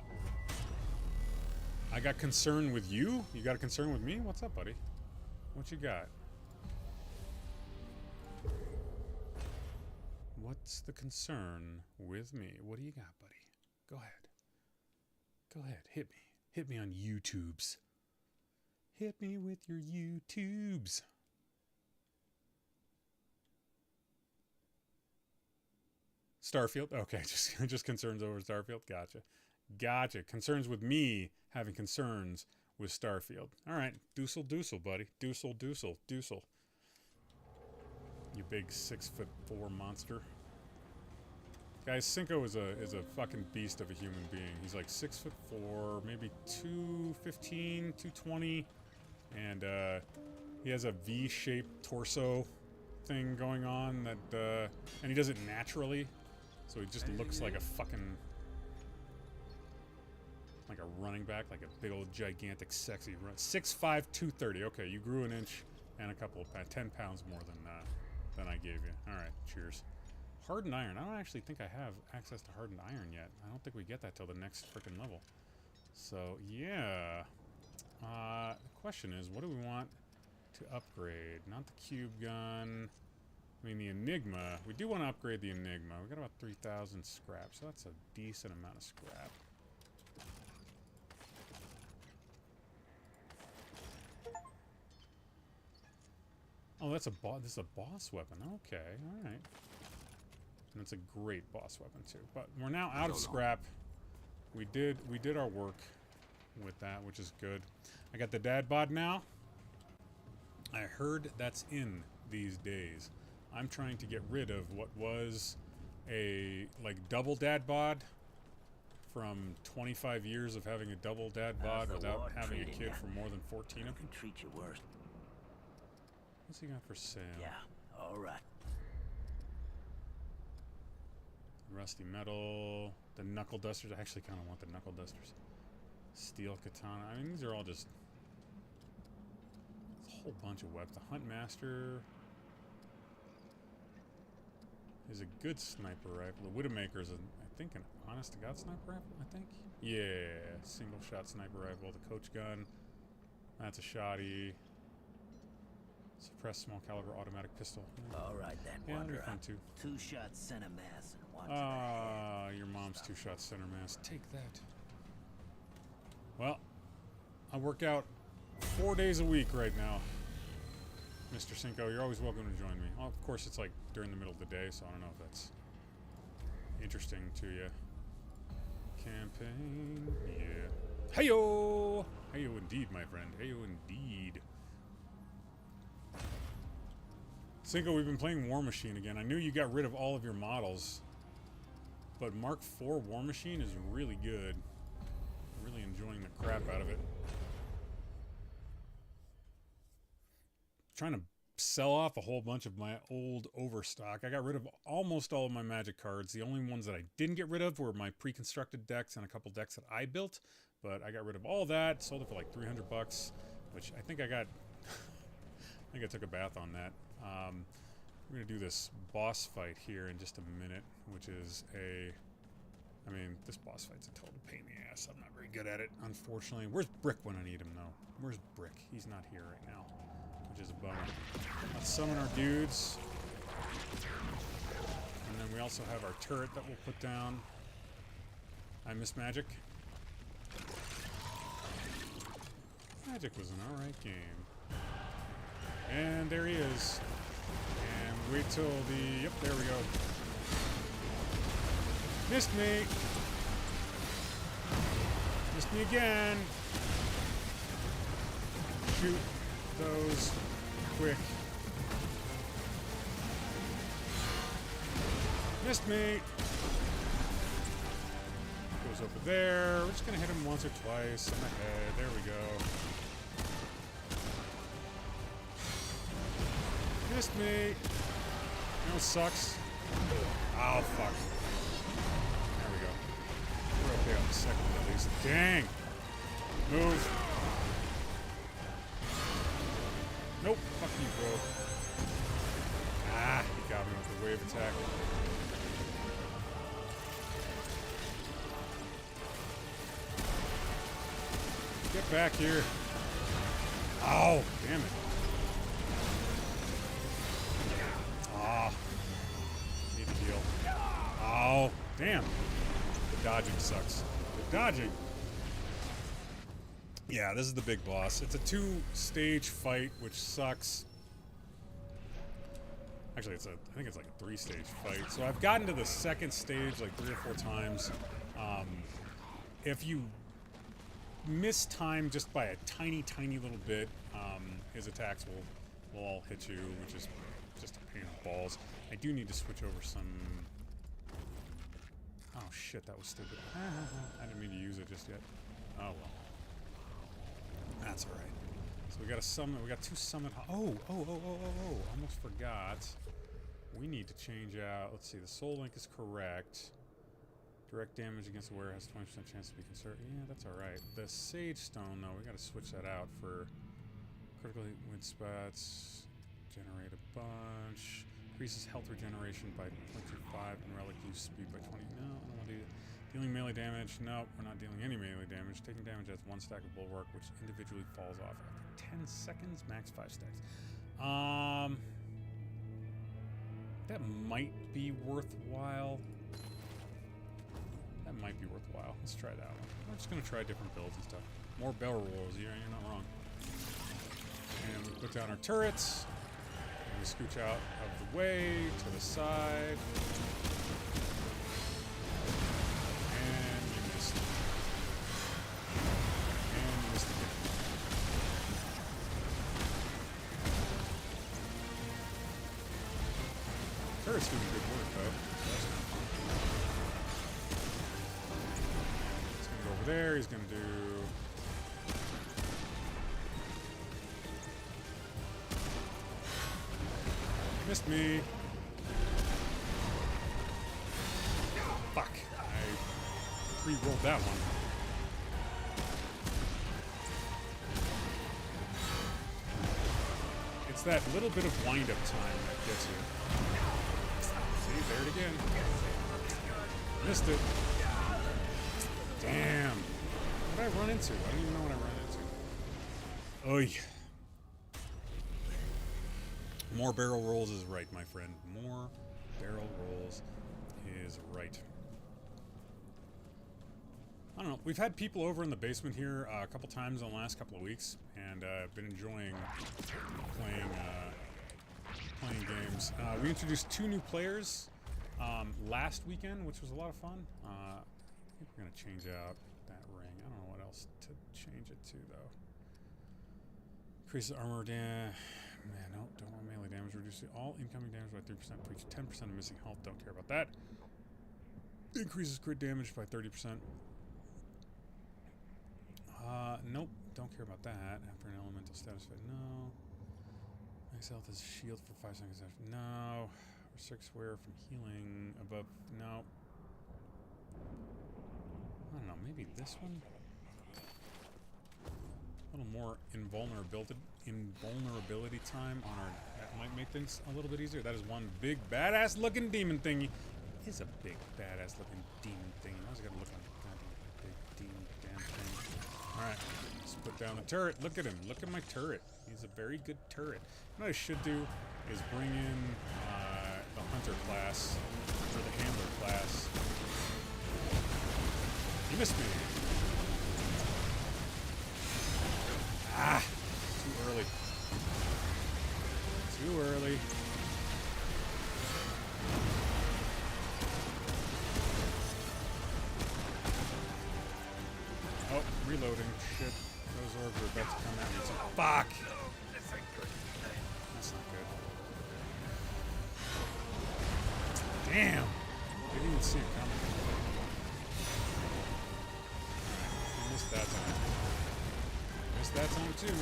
got concern with you? You got a concern with me? What's up, buddy? What you got? What's the concern with me? What do you got, buddy? Go ahead. Go ahead. Hit me. Hit me on YouTubes. Hit me with your YouTubes. Starfield? Okay, just concerns over Starfield. Gotcha. Concerns with me having concerns with Starfield. All right, doosel, buddy. Doosel. You big 6'4" monster. Guys, Cinco is a fucking beast of a human being. He's like 6'4", maybe 215, 220, and he has a V-shaped torso thing going on that, and he does it naturally, so he just looks like a fucking, like a running back, like a big old gigantic sexy run. 6'5", 230. Okay, you grew an inch and a couple of 10 pounds more than I gave you. All right, cheers. Hardened iron. I don't actually think I have access to hardened iron yet. I don't think we get that till the next freaking level. So, yeah. The question is, what do we want to upgrade? Not the cube gun. I mean, the Enigma. We do want to upgrade the Enigma. We got about 3,000 scrap, so that's a decent amount of scrap. Oh, that's a boss. This is a boss weapon. Okay, all right. And it's a great boss weapon too. But we're now out of scrap. We did our work with that, which is good. I got the dad bod now. I heard that's in these days. I'm trying to get rid of what was a like double dad bod from 25 years of having a double dad bod without having a kid for more than 14 of them. Treat you worse. What's he got for sale? Yeah, all right. Rusty metal, the knuckle dusters. I actually kind of want the knuckle dusters. Steel katana. I mean, these are all just a whole bunch of weapons. The Hunt Master is a good sniper rifle. The Widowmaker is, I think, an honest-to-God sniper rifle, I think? Yeah, single-shot sniper rifle. The Coach gun, that's a shotty. Suppressed small caliber automatic pistol. All right then, yeah, that'd be Wanderer. fun too. 2 shots center mass and 1 to the Ah, head. your mom's 2-shot center mass. Take that. Well, I work out 4 days a week right now. Mr. Cinco, you're always welcome to join me. Oh, of course, it's like during the middle of the day, so I don't know if that's interesting to you. Campaign, yeah. Heyo! Heyo indeed, my friend. Heyo indeed. Cinco, we've been playing War Machine again. I knew you got rid of all of your models, but Mark IV War Machine is really good. Really enjoying the crap out of it. Trying to sell off a whole bunch of my old overstock. I got rid of almost all of my magic cards. The only ones that I didn't get rid of were my pre-constructed decks and a couple decks that I built, but I got rid of all that, sold it for like $300, which I think I got I think I took a bath on that. We're going to do this boss fight here in just a minute, which is I mean, this boss fight's a total pain in the ass. I'm not very good at it, unfortunately. Where's Brick when I need him, though? Where's Brick? He's not here right now, which is a bummer. Let's summon our dudes. And then we also have our turret that we'll put down. I miss Magic. Magic was an alright game. And there he is. And wait till the... Yep, there we go. Missed me. Missed me again. Shoot those quick. Missed me. Goes over there. We're just gonna hit him once or twice in the head. There we go. Missed me. You know what sucks? Oh, fuck. There we go. We're okay on the second one at least. Dang. Move. Nope. Fuck you, bro. Ah, he got me with the wave attack. Get back here. Oh, damn it. Ah. Need to heal. Oh, damn. The dodging sucks. The dodging. Yeah, this is the big boss. It's a 2-stage fight, which sucks. Actually, I think it's like a 3-stage fight. So I've gotten to the second stage like 3 or 4 times. If you miss time just by a tiny, tiny little bit, his attacks will all hit you, which is just a pain in the balls. I do need to switch over some... Oh shit, that was stupid. I didn't mean to use it just yet. Oh well. That's alright. So we got a summon, we got 2 summon... Oh, almost forgot. We need to change out... Let's see, the Soul Link is correct. Direct damage against the wearer has 20% chance to be conserved. Yeah, that's alright. The Sage Stone, though, we gotta switch that out for critical hit win spots. Generate a bunch. Increases health regeneration by 0.25 and relic use speed by 20. No, I don't want to do it. Dealing melee damage. Nope, we're not dealing any melee damage. Taking damage adds 1 stack of bulwark, which individually falls off after 10 seconds. Max 5 stacks. That might be worthwhile. That might be worthwhile. Let's try that one. We're just gonna try different builds and stuff. More barrel rolls. You're not wrong. And we put down our turrets. And we scooch out of the way to the side. And you missed. And you missed again. Turret's doing good work though. That's not fun. He's gonna go over there. He's gonna do. Missed me. Fuck. I re-rolled that one. It's that little bit of wind-up time that gets you. See, there it again. Missed it. Damn. What did I run into? I don't even know what I ran into. Oy. More barrel rolls is right, my friend. More barrel rolls is right. I don't know. We've had people over in the basement here a couple times in the last couple of weeks, and I've been enjoying playing games. We introduced 2 new players last weekend, which was a lot of fun. I think we're gonna change out that ring. I don't know what else to change it to though. Increase the armor damage. Man, no, don't want melee damage. Reduce all incoming damage by 3%. Preach 10% of missing health. Don't care about that. Increases crit damage by 30%. Nope, don't care about that. After an elemental status fight, no. Max health is shield for 5 seconds after. No. Restrict square from healing above. No. I don't know, maybe this one? A little more invulnerability time on our... That might make things a little bit easier. That is one big badass looking demon thingy. It is a big badass looking demon thingy. I was gonna look like that big demon damn thing. Alright, let's put down the turret. Look at him. Look at my turret. He's a very good turret. What I should do is bring in the hunter class or the handler class. You missed me. Ah, too early. Too early. shit. Those orbs are about to come at me too. Fuck! That's not good. Damn! I didn't even see it coming. Alright, I missed that time. Missed that time too.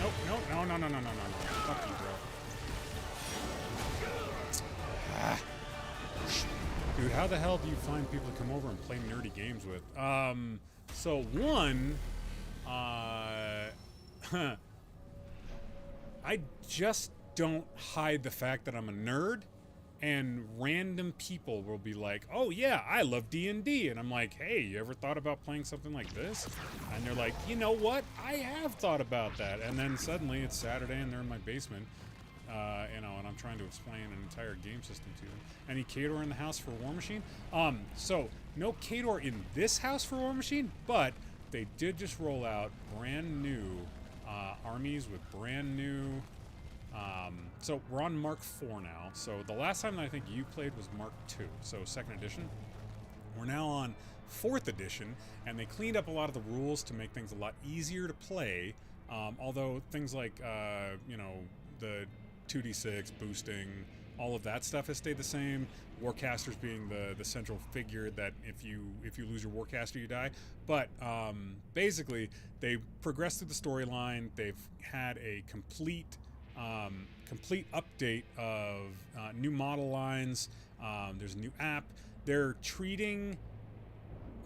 Nope, nope, no. Fuck you, bro. Ah. Dude, how the hell do you find people to come over and play nerdy games with? So one, I just don't hide the fact that I'm a nerd, and random people will be like, "Oh yeah, I love D&D," and I'm like, "Hey, you ever thought about playing something like this?" And they're like, "You know what? I have thought about that." And then suddenly it's Saturday and they're in my basement, and I'm trying to explain an entire game system to them. Any Khador in the house for War Machine? So no Khador in this house for War Machine, but they did just roll out brand new armies with brand new. So we're on Mark 4 now. So the last time that I think you played was Mark 2, so 2nd edition. We're now on 4th edition, and they cleaned up a lot of the rules to make things a lot easier to play. Although things like, the 2d6 boosting, all of that stuff has stayed the same. Warcasters being the central figure that if you lose your Warcaster, you die. But basically, they progressed through the storyline. They've had a complete update of new model lines. There's a new app. They're treating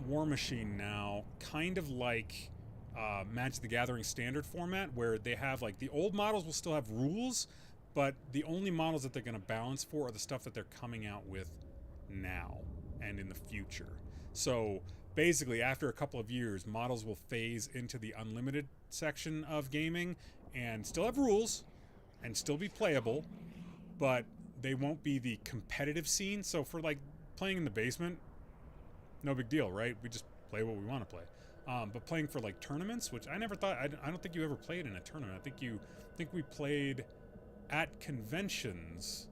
War Machine now kind of like Magic the Gathering standard format, where they have like the old models will still have rules, but the only models that they're going to balance for are the stuff that they're coming out with now and in the future. So basically, after a couple of years, models will phase into the unlimited section of gaming and still have rules and still be playable, but they won't be the competitive scene. So for like playing in the basement, no big deal, right? We just play what we want to play. But playing for like tournaments, which I never thought, I don't think you ever played in a tournament. I think we played at conventions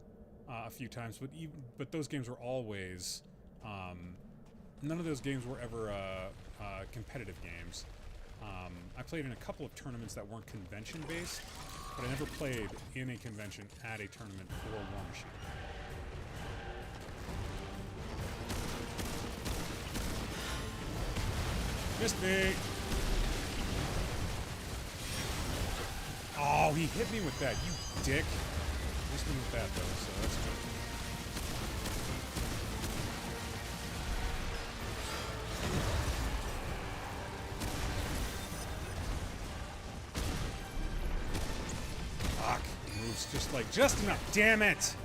a few times, but those games were always, none of those games were ever competitive games. I played in a couple of tournaments that weren't convention based, but I never played in a convention at a tournament for War Machine. Missed me! Oh, he hit me with that, you dick. Missed me with that though, so that's good. Fuck, moves just enough, damn it!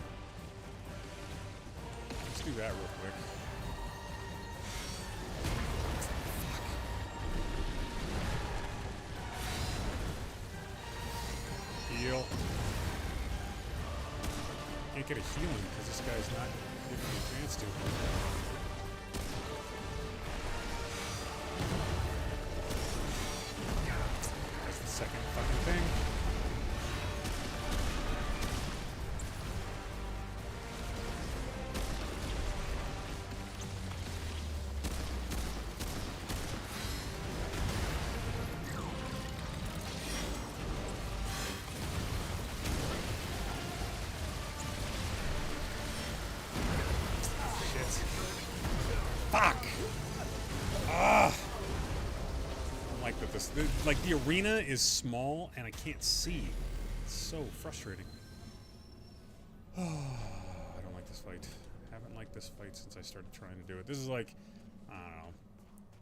Let's do that real quick. Heal. Can't get a healing because this guy's not giving me a chance to. That's the second fucking thing. Fuck! Ah! I like that like the arena is small and I can't see. It's so frustrating. I don't like this fight. I haven't liked this fight since I started trying to do it. This is like, I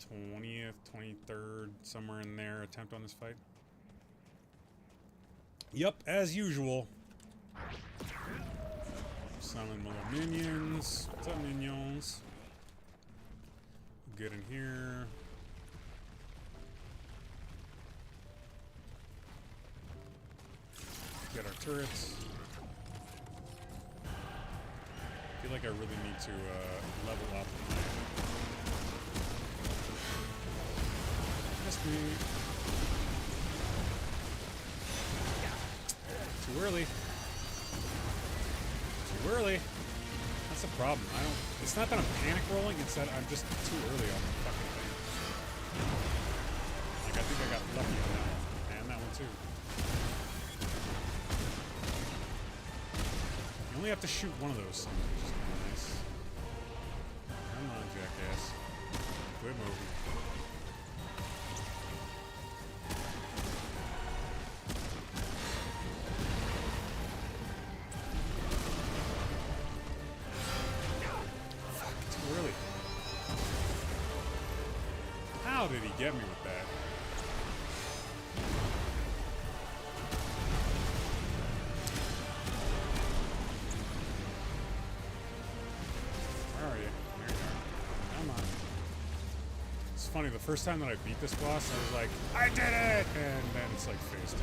don't know, 20th, 23rd, somewhere in there attempt on this fight. Yep, as usual. Summon my little minions. What's up, minions? Get in here. Get our turrets. I feel like I really need to level up. Missed me. Too early. Too early. That's the problem. It's not that I'm panic rolling, it's that I'm just too early on the fucking thing. Like, I think I got lucky on that one. And that one too. You only have to shoot one of those, which is kind of nice. Come on, jackass. Quit moving. Really? How did he get me with that? Where are you? There you are. Come on. It's funny, the first time that I beat this boss, I was like, I did it! And then it's like phase 2.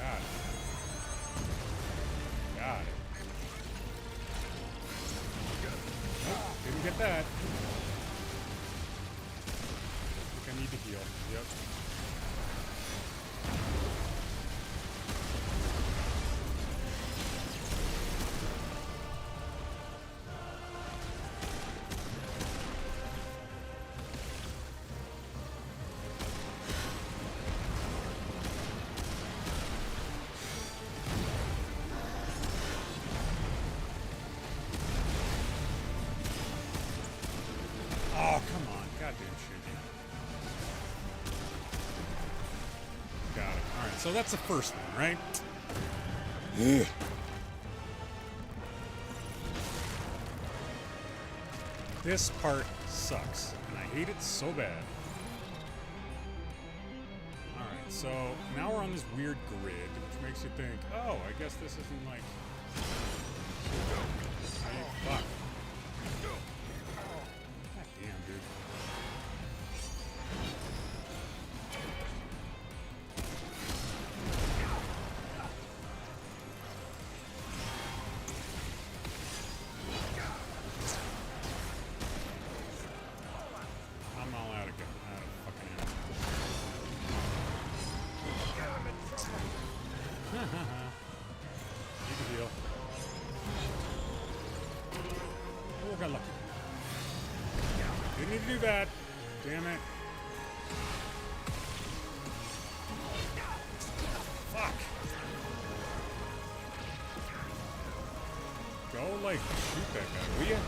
Got it. Got it. Didn't get that. I think I need to heal. Yep. Oh, come on. Goddamn shit. Got it. Alright, so that's the first one, right? This part sucks, and I hate it so bad. Alright, so now we're on this weird grid, which makes you think, oh, I guess this isn't like... Hey, fuck. Damn, dude. I'm all out of fucking ammo. Need to heal. Oh, got lucky. Didn't need to do that. Damn it. Fuck. Go, like, shoot that guy, will ya?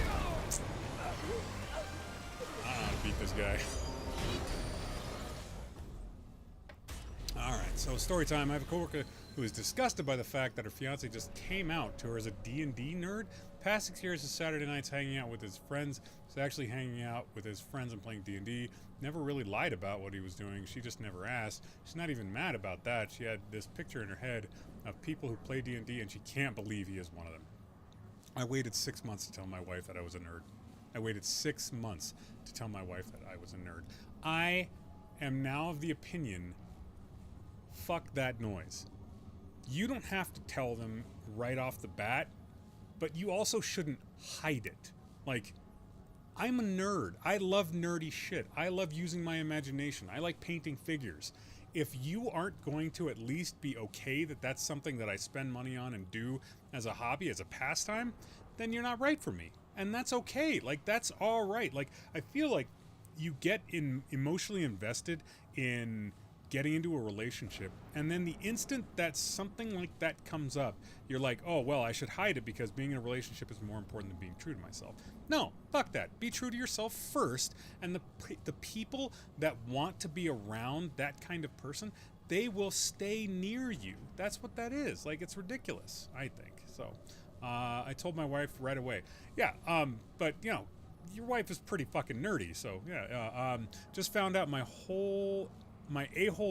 I don't know how to beat this guy. Alright, so story time. I have a coworker who is disgusted by the fact that her fiance just came out to her as a D&D nerd. Past experiences Saturday nights hanging out with his friends. He's actually hanging out with his friends and playing D&D. Never really lied about what he was doing. She just never asked. She's not even mad about that. She had this picture in her head of people who play D&D and she can't believe he is one of them. I waited 6 months to tell my wife that I was a nerd. I waited 6 months to tell my wife that I was a nerd. I am now of the opinion, fuck that noise. You don't have to tell them right off the bat, but you also shouldn't hide it. Like, I'm a nerd. I love nerdy shit. I love using my imagination. I like painting figures. If you aren't going to at least be okay that that's something that I spend money on and do as a hobby, as a pastime, then you're not right for me. And that's okay. Like, that's all right. Like, I feel like you get emotionally invested in getting into a relationship, and then the instant that something like that comes up, you're like, oh, well, I should hide it because being in a relationship is more important than being true to myself. No, fuck that. Be true to yourself first, and the people that want to be around that kind of person, they will stay near you. That's what that is. Like, it's ridiculous, I think. So, I told my wife right away. Yeah, but, you know, your wife is pretty fucking nerdy, so, yeah. Just found out my a-hole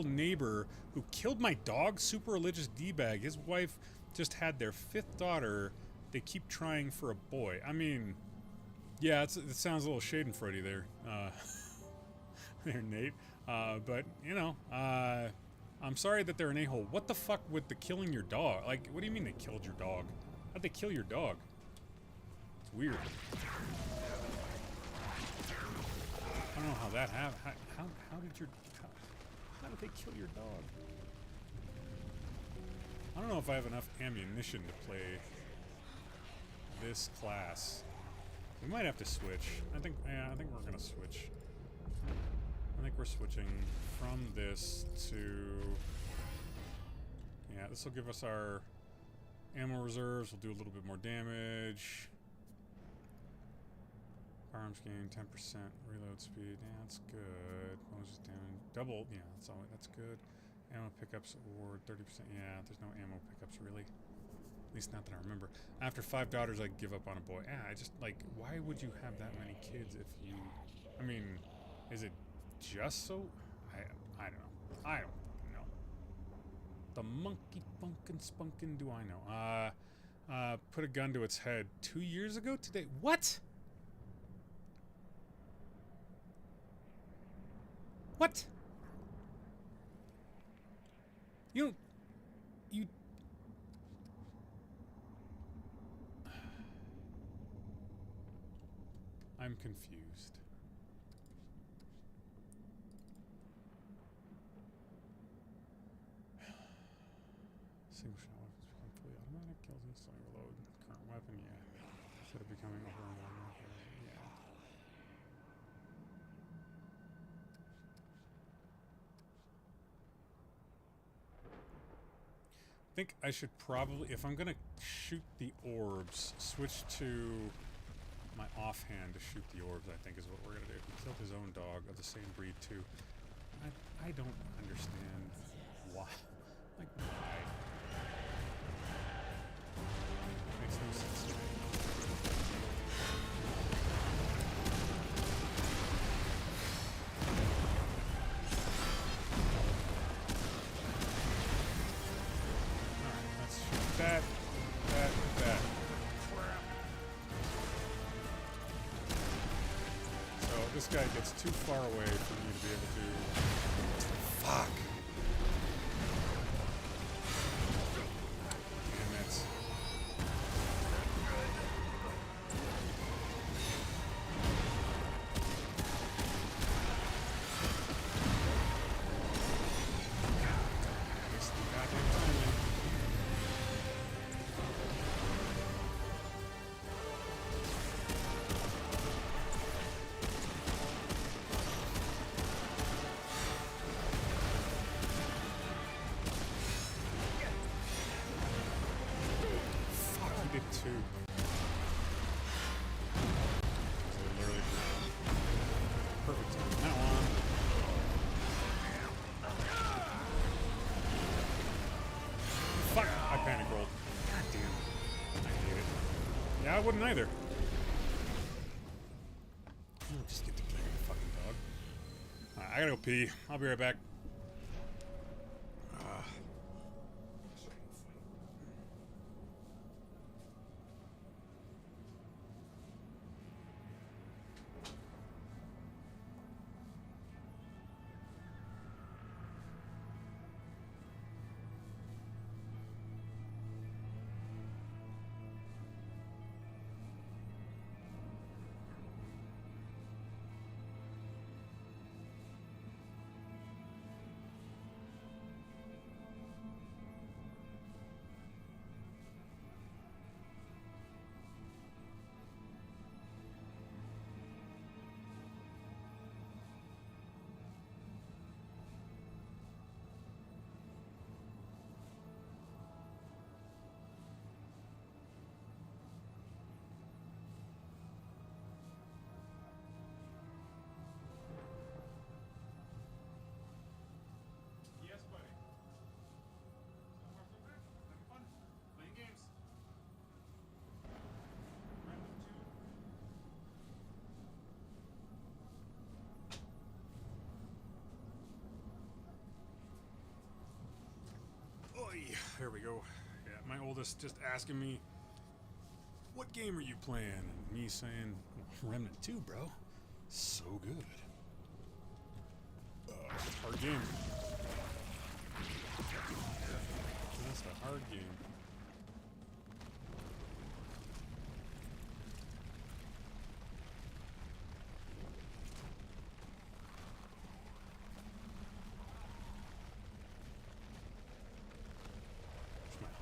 neighbor who killed my dog, super religious D-bag, his wife just had their 5th daughter. They keep trying for a boy. I mean, yeah, it sounds a little schadenfreude there, there, Nate. But, you know, I'm sorry that they're an a-hole. What the fuck with the killing your dog? Like, what do you mean they killed your dog? How'd they kill your dog? It's weird. I don't don't know how that happened. How did your... How did they kill your dog? I don't know if I have enough ammunition to play this class. We might have to switch. I think we're gonna switch. I think we're switching from this to... Yeah, this will give us our ammo reserves. We'll do a little bit more damage. Firearms gain 10% reload speed. Yeah, that's good. Bonus down double. Yeah, that's good. Ammo pickups award 30%. Yeah, there's no ammo pickups really. At least not that I remember. After 5 daughters, I give up on a boy. Yeah, I just like. Why would you have that many kids if you? I mean, is it just so? I don't know. I don't know. The monkey funkin' spunkin' do I know? Put a gun to its head 2 years ago today. What? What? You. I'm confused. Single shot weapons become fully automatic. Kills instantly reload. Current weapon, yeah. Instead of becoming overwhelming. Yeah. I think I should probably, if I'm gonna shoot the orbs, switch to my offhand to shoot the orbs. I think is what we're gonna do. He killed his own dog of the same breed too. I don't understand why. Like why? Makes no sense to me. Alright, let's shoot that. So this guy gets too far away for me to be able to... Fuck! Damn it. Waste the goddamn timing. Did too. So literally perfect time. That one. Fuck! I panic rolled. God damn. I hate it. Yeah, I wouldn't either. I'll just get the kill the fucking dog. Alright, I gotta go pee. I'll be right back. There we go. Yeah, my oldest just asking me, what game are you playing? And me saying, Remnant 2, bro. So good. Hard game. That's a hard game.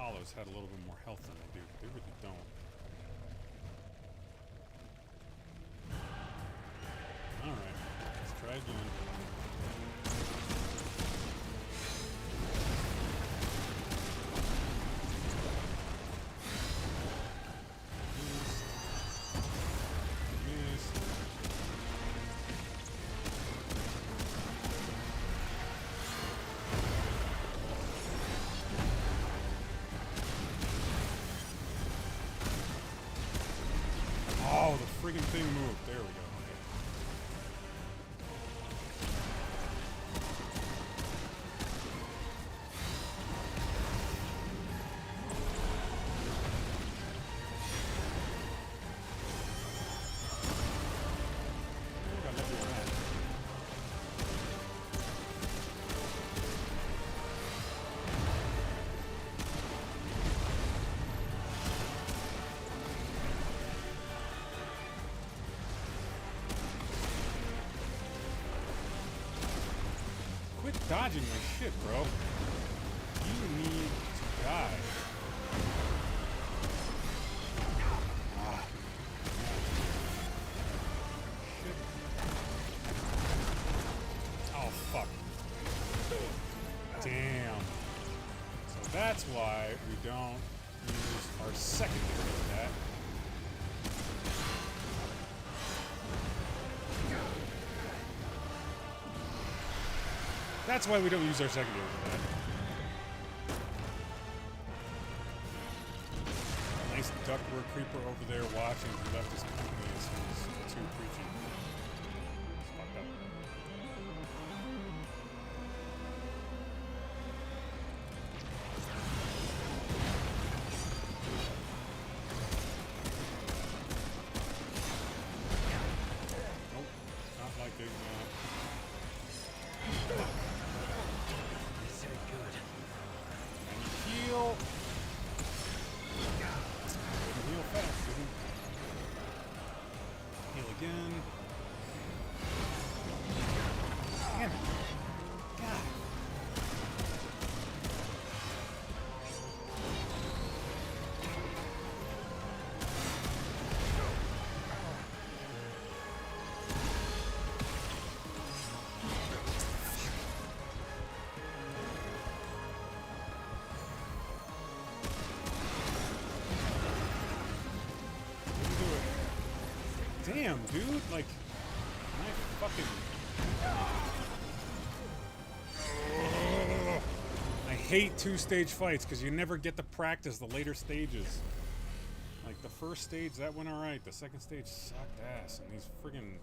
hollows had a little bit more health than they do. They really don't. Alright, let's try again. Missed. Oh, the friggin' thing moved. There we go. Okay. I got lucky on that. Quit dodging my shit, bro. You need to die. Ah. Shit. Oh, fuck. Damn. So that's why we don't use our secondary attack. That's why we don't use our secondary for that. Nice duckwork creeper over there watching. He left his company as soon as too preachy. It's fucked up. Nope. Not liking that. Heal. Heal fast, didn't heal again. Damn it. God. Damn, dude, like, my fucking... I hate two-stage fights because you never get to practice the later stages. Like, the first stage, that went alright. The second stage sucked ass. And these friggin...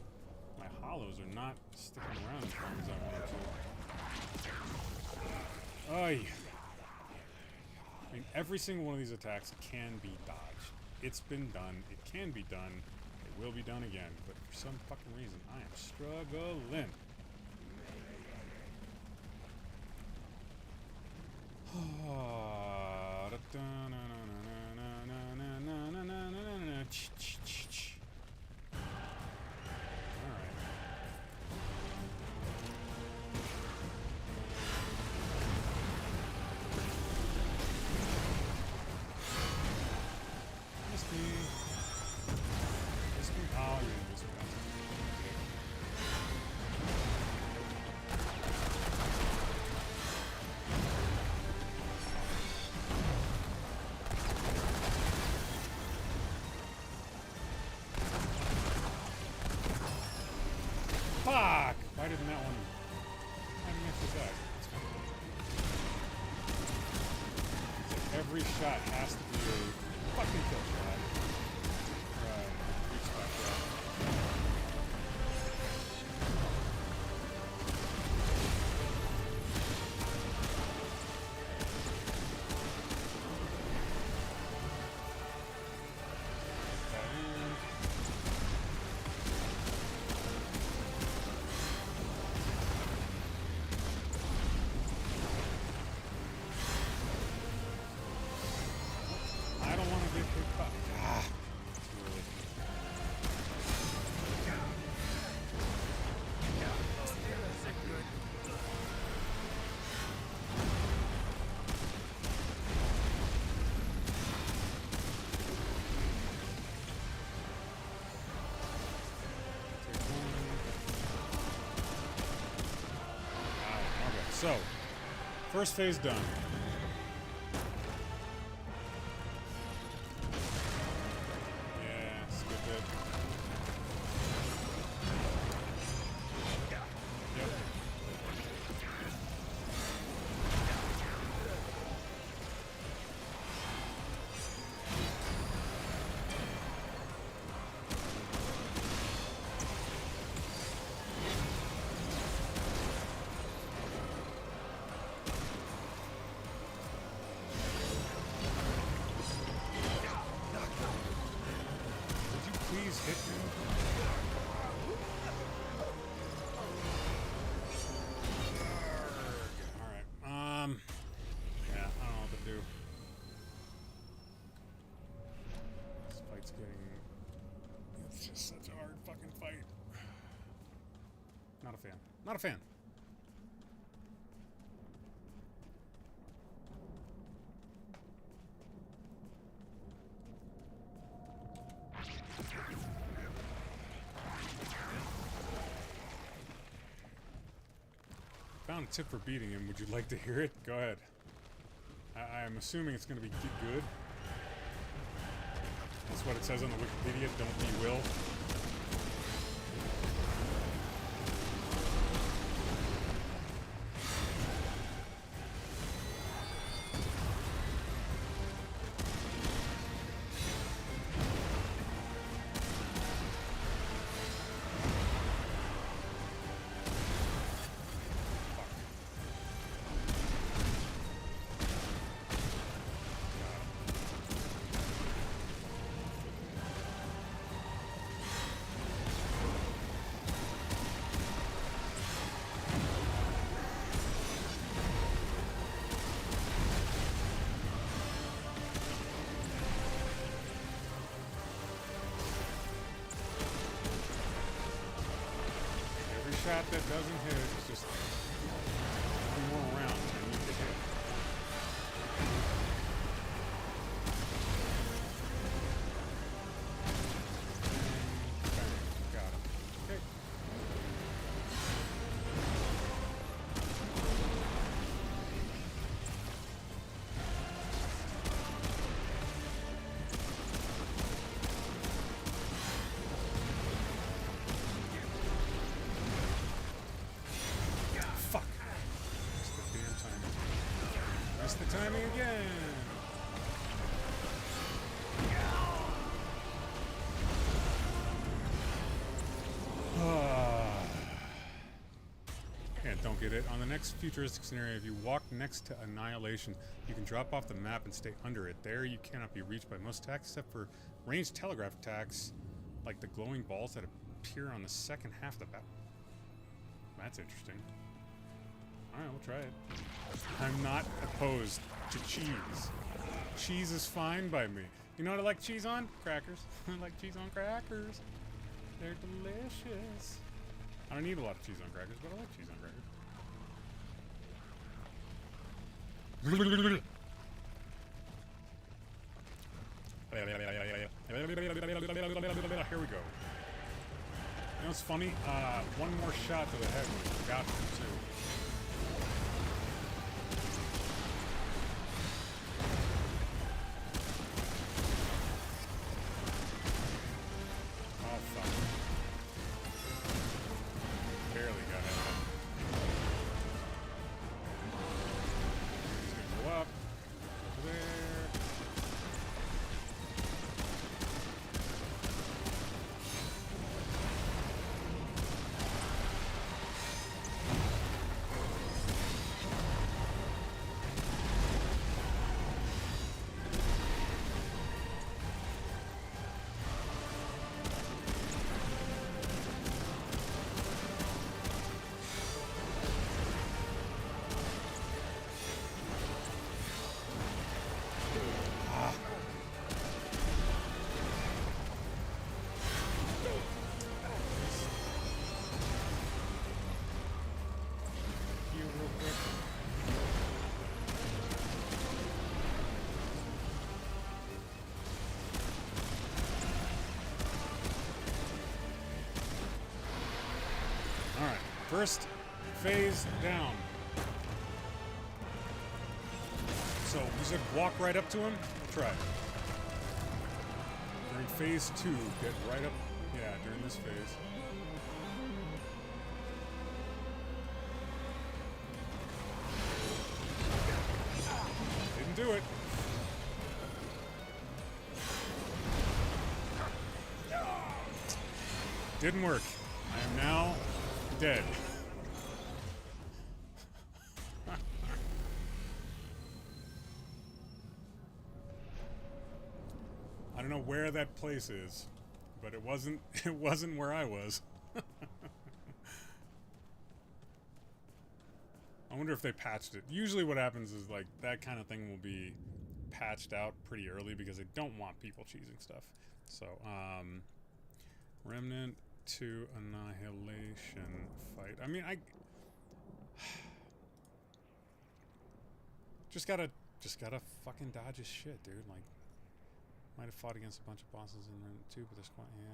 my hollows are not sticking around as long as I wanted to. Oy. I mean, every single one of these attacks can be dodged. It's been done. It can be done. It will be done again. But for some fucking reason, I am struggling. Alright. Missed me. Missed me. Oh, you missed me. Fuck! Why didn't that one... I didn't actually die. That's kind of cool. It's like every shot has to be a fucking kill shot. Weak spot shot. That in. I don't want to get hit by... So, first phase done. Yeah, skip it. Yep. Would you please hit me? Alright, yeah, I don't know what to do. This fight's getting... It's just such a hard fucking fight. Not a fan. Not a fan. Found a tip for beating him. Would you like to hear it? Go ahead. I am assuming it's going to be good. That's what it says on the Wikipedia. Don't be Will. Shot that doesn't hit is just one more round. I need to hit. Bang. Got him. Okay. Fuck. Missed the damn timing. Missed the timing again. And don't get it. On the next futuristic scenario, if you walk next to Annihilation, you can drop off the map and stay under it. There, you cannot be reached by most attacks except for ranged telegraph attacks, like the glowing balls that appear on the second half of the battle. That's interesting. Alright, we'll try it. I'm not opposed to cheese. Cheese is fine by me. You know what I like cheese on? Crackers. I like cheese on crackers. They're delicious. I don't need a lot of cheese on crackers, but I like cheese on crackers. Here we go. You know what's funny? One more shot to the head would have got him too. Oh fuck. Barely got hit. He's gonna go up. Over there. First phase down. So we said walk right up to him. Try it. During phase 2, get right up. Yeah, during this phase. Didn't do it. Didn't work. I am now dead. I don't know where that place is, but it wasn't where I was. I wonder if they patched it. Usually what happens is like that kind of thing will be patched out pretty early because they don't want people cheesing stuff. So, Remnant to Annihilation fight. I mean, I just gotta fucking dodge his shit, dude. Like, might have fought against a bunch of bosses in Remnant 2, but there's quite, yeah.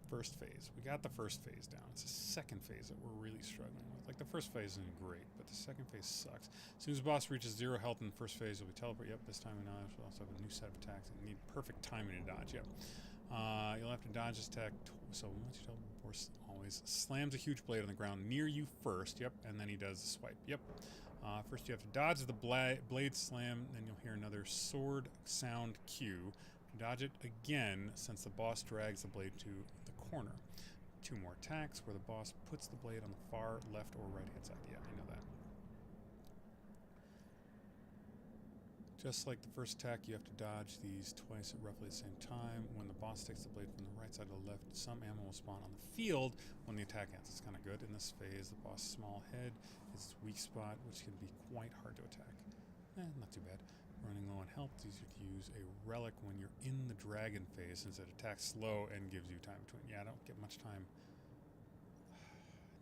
First phase. We got the first phase down. It's the second phase that we're really struggling with. Like, the first phase isn't great, but the second phase sucks. As soon as the boss reaches 0 health in the first phase, you'll be teleported. Yep, this time we know we'll also have a new set of attacks that need perfect timing to dodge. Yep. You'll have to dodge this attack. So once you teleport, always slams a huge blade on the ground near you first. Yep, and then he does the swipe. Yep. First you have to dodge the blade slam, then you'll hear another sword sound cue. Dodge it again since the boss drags the blade to the corner. 2 more attacks where the boss puts the blade on the far left or right hand side. Yeah, I know that. Just like the first attack, you have to dodge these twice at roughly the same time. When the boss takes the blade from the right side to the left, some ammo will spawn on the field when the attack ends. It's kind of good. In this phase, the boss' small head is its weak spot, which can be quite hard to attack. Not too bad. Running low on health, it's easier to use a relic when you're in the dragon phase since it attacks slow and gives you time between. Yeah, I don't get much time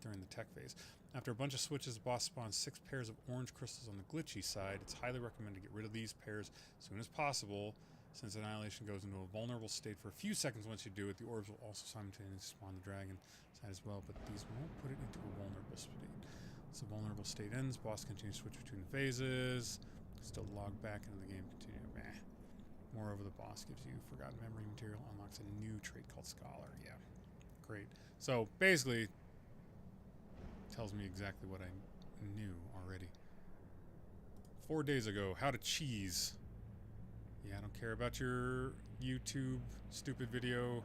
during the tech phase. After a bunch of switches, the boss spawns 6 pairs of orange crystals on the glitchy side. It's highly recommended to get rid of these pairs as soon as possible, since Annihilation goes into a vulnerable state for a few seconds. Once you do it, the orbs will also simultaneously spawn the dragon side as well, but these won't put it into a vulnerable state. Once the vulnerable state ends, boss continues to switch between the phases. Still log back into the game, continue. Moreover, the boss gives you forgotten memory material, unlocks a new trait called Scholar. Yeah, great. So basically, tells me exactly what I knew already. 4 days ago, how to cheese. Yeah, I don't care about your YouTube stupid video.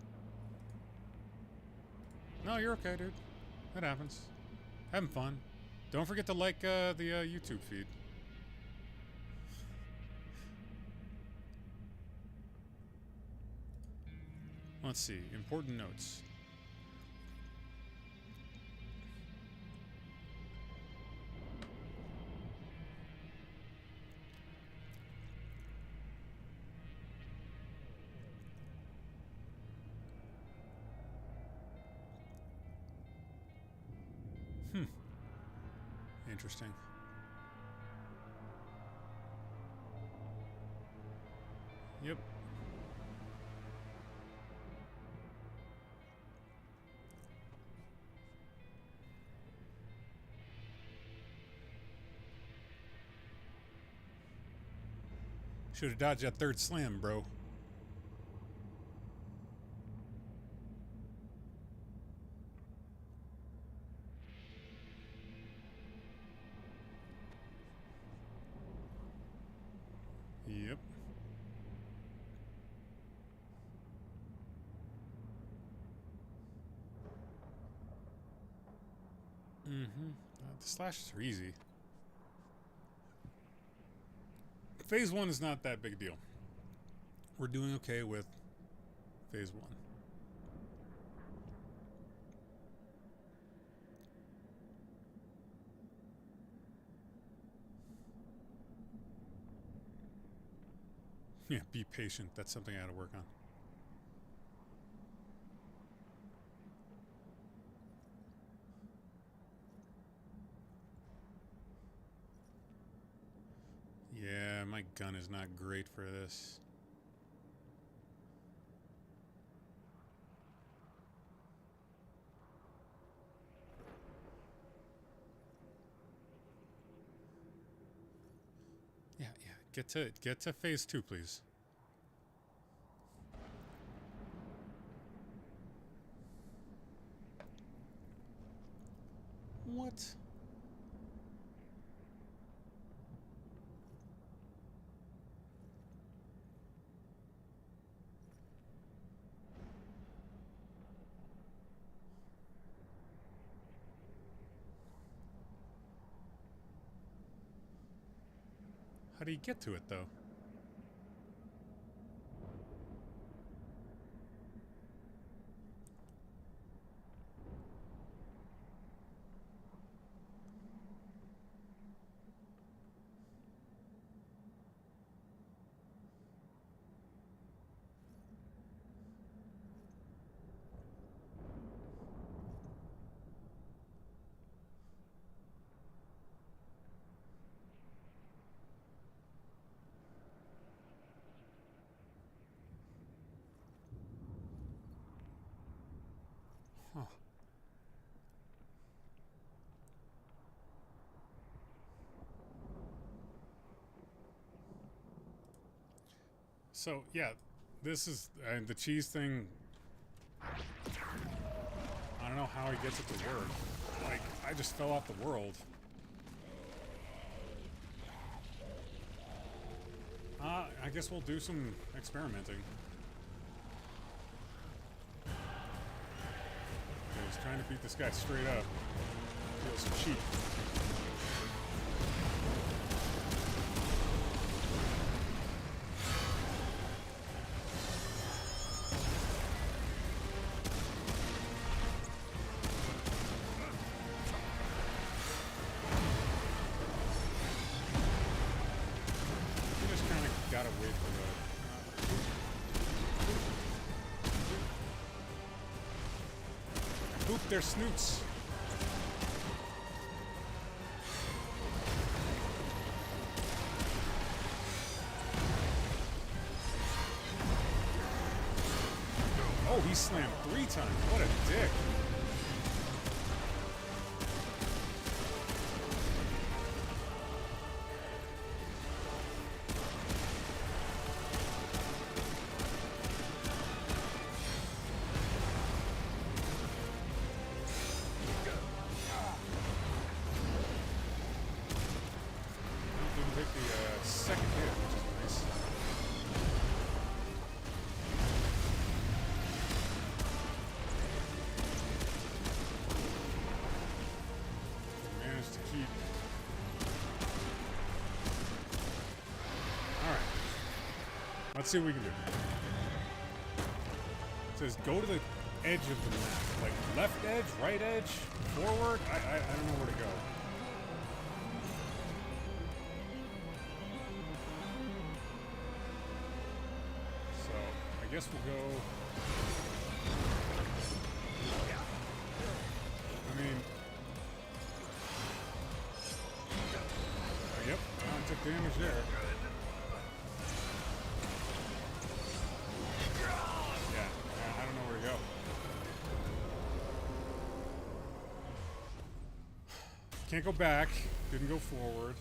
No, you're okay, dude. That happens. Having fun. Don't forget to like the YouTube feed. Let's see. Important notes. Interesting. Yep. Should have dodged that third slam, bro. Yep. The slashes are easy. Phase 1 is not that big a deal. We're doing okay with phase 1. Yeah, be patient. That's something I had to work on. Yeah, my gun is not great for this. Get to phase 2, please. What? How do you get to it, though? Huh. So, yeah, this is the cheese thing. I don't know how he gets it to work. Like, I just fell off the world. I guess we'll do some experimenting. I was trying to beat this guy straight up. Feels cheap. You just kind of gotta wait for the... Poop their snoots. Oh, he slammed 3 times. What a dick. Didn't take the second hit, which is nice. Managed to keep. Alright. Let's see what we can do. It says go to the edge of the map. Like left edge, right edge, forward. I don't know where to go. So I guess we'll go. I mean, yep, I took damage there. Yeah, I don't know where to go. Can't go back. Didn't go forward.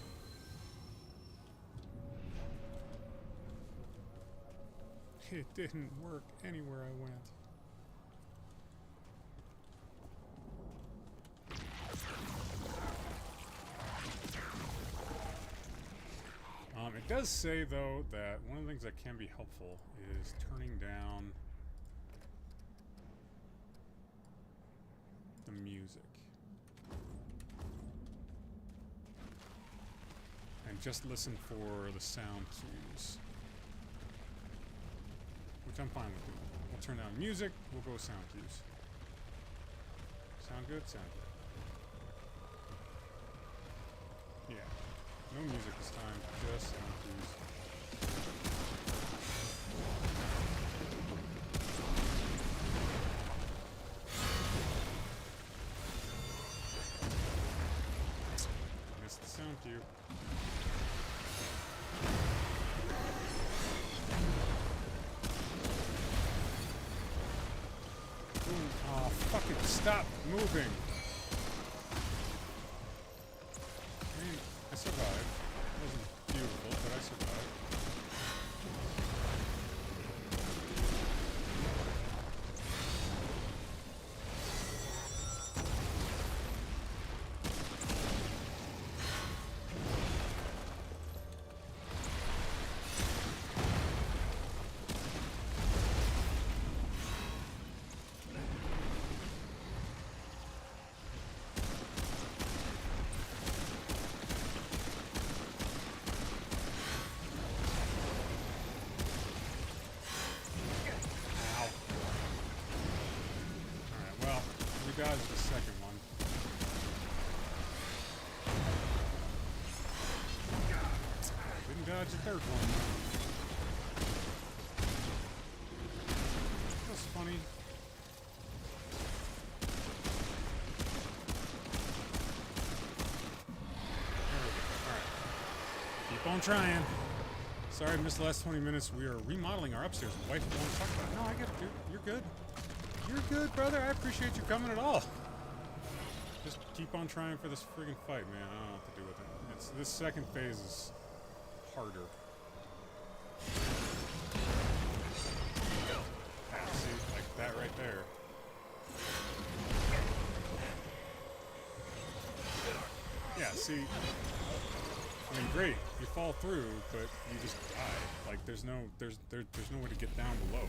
It didn't work anywhere I went. It does say, though, that one of the things that can be helpful is turning down the music. And just listen for the sound cues. Which I'm fine with doing. We'll turn down music, we'll go with sound cues. Sound good? Sound good. Yeah. No music this time, just sound cues. Missed the sound cue. Oh, fucking stop moving. I mean, I survived. It wasn't beautiful, but I survived. dodge the third one. That's funny. There we go. Alright. Keep on trying. Sorry I missed the last 20 minutes. We are remodeling our upstairs. Wife won't talk about it. No, I get it, dude. You're good. You're good, brother. I appreciate you coming at all. Just keep on trying for this friggin' fight, man. I don't know what to do with it. This second phase is harder. Ah, see, like that right there. Yeah, see. I mean, great, you fall through, but you just die. Like, there's no way to get down below.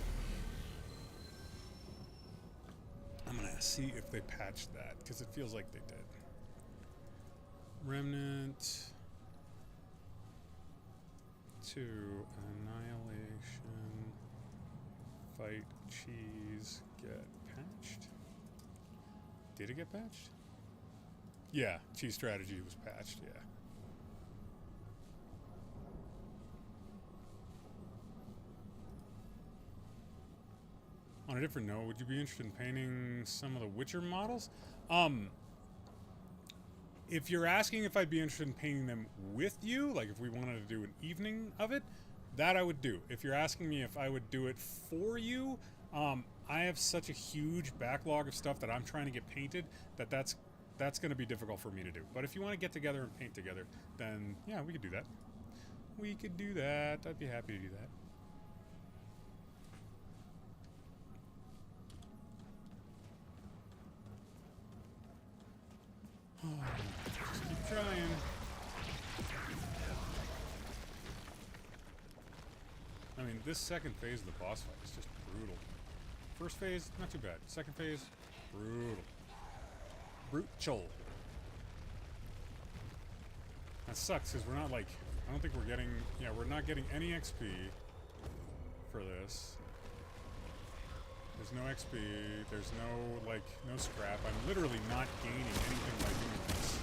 I'm gonna see if they patched that, because it feels like they did. Remnant to Annihilation. Fight cheese get patched. Did it get patched? Yeah, cheese strategy was patched, yeah. On a different note, would you be interested in painting some of the Witcher models? If you're asking if I'd be interested in painting them with you, like if we wanted to do an evening of it, that I would do. If you're asking me if I would do it for you, I have such a huge backlog of stuff that I'm trying to get painted that's going to be difficult for me to do. But if you want to get together and paint together, then yeah, we could do that. We could do that. I'd be happy to do that. Just keep trying. I mean, this second phase of the boss fight is just brutal. First phase, not too bad. Second phase, brutal. Brutal. That sucks because we're not like, I don't think we're getting, yeah, we're not getting any XP for this. There's no XP, there's no, like, no scrap. I'm literally not gaining anything by doing this.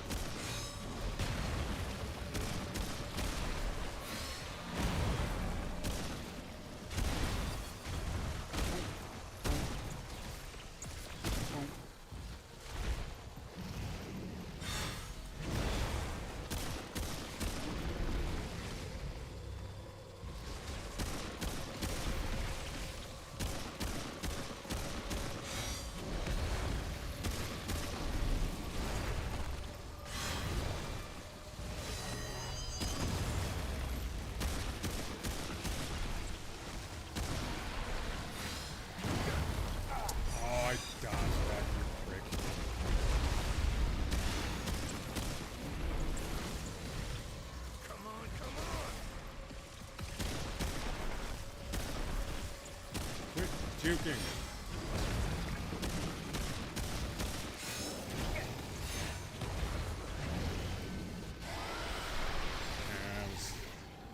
Juking.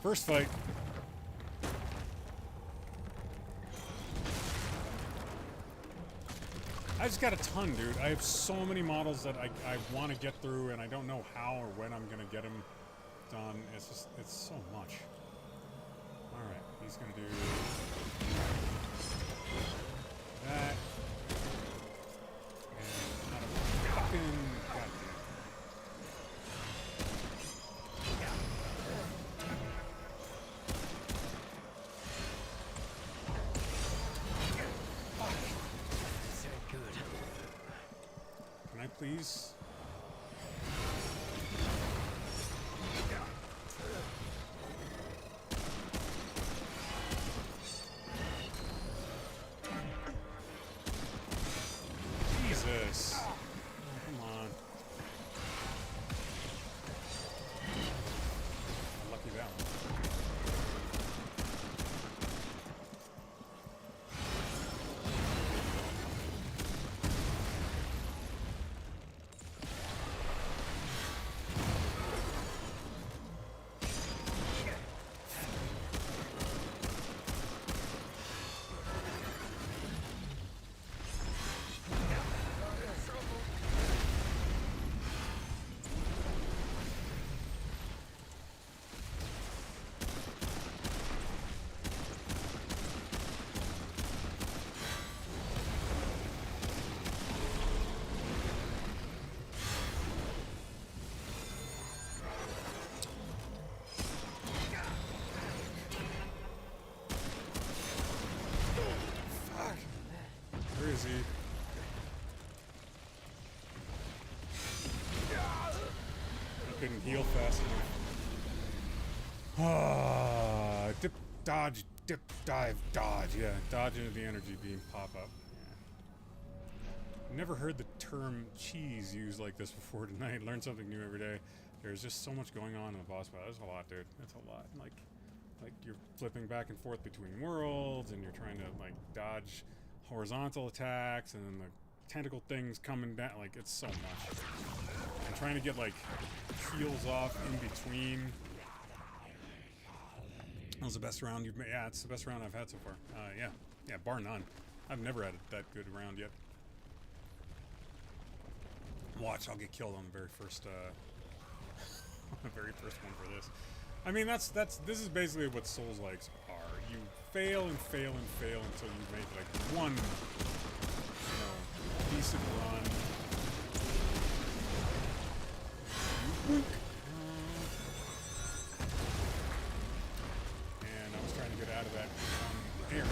First fight. I just got a ton, dude. I have so many models that I want to get through, and I don't know how or when I'm going to get them done. It's just, it's so much. Alright, he's going to do that. And not a fucking goddamn. Can I please? Jesus. Come on. Lucky that one. heal fast enough. Dip, dodge, dip, dive, dodge. Yeah, dodge into the energy beam pop up. Yeah. Never heard the term cheese used like this before tonight. Learn something new every day. There's just so much going on in the boss battle. That's a lot, dude. That's a lot. Like you're flipping back and forth between worlds, and you're trying to like dodge horizontal attacks, and then the tentacle things coming down. Like, it's so much. And trying to get like heals off in between. That was the best round you've made. Yeah, it's the best round I've had so far. Yeah, bar none. I've never had that good round yet. Watch, I'll get killed on the very first, the very first one for this. I mean, this is basically what Souls likes are. You fail and fail and fail until you make like one, decent run. And I was trying to get out of that area.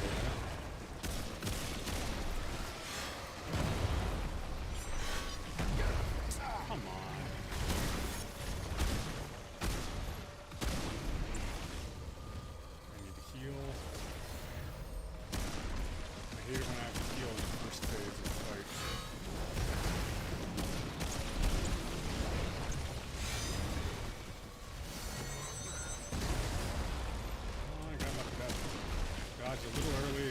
Come on. I need to heal. I hate it when I have to heal in the first phase of the fight. Oh, I got lucky that. Dodge a little early.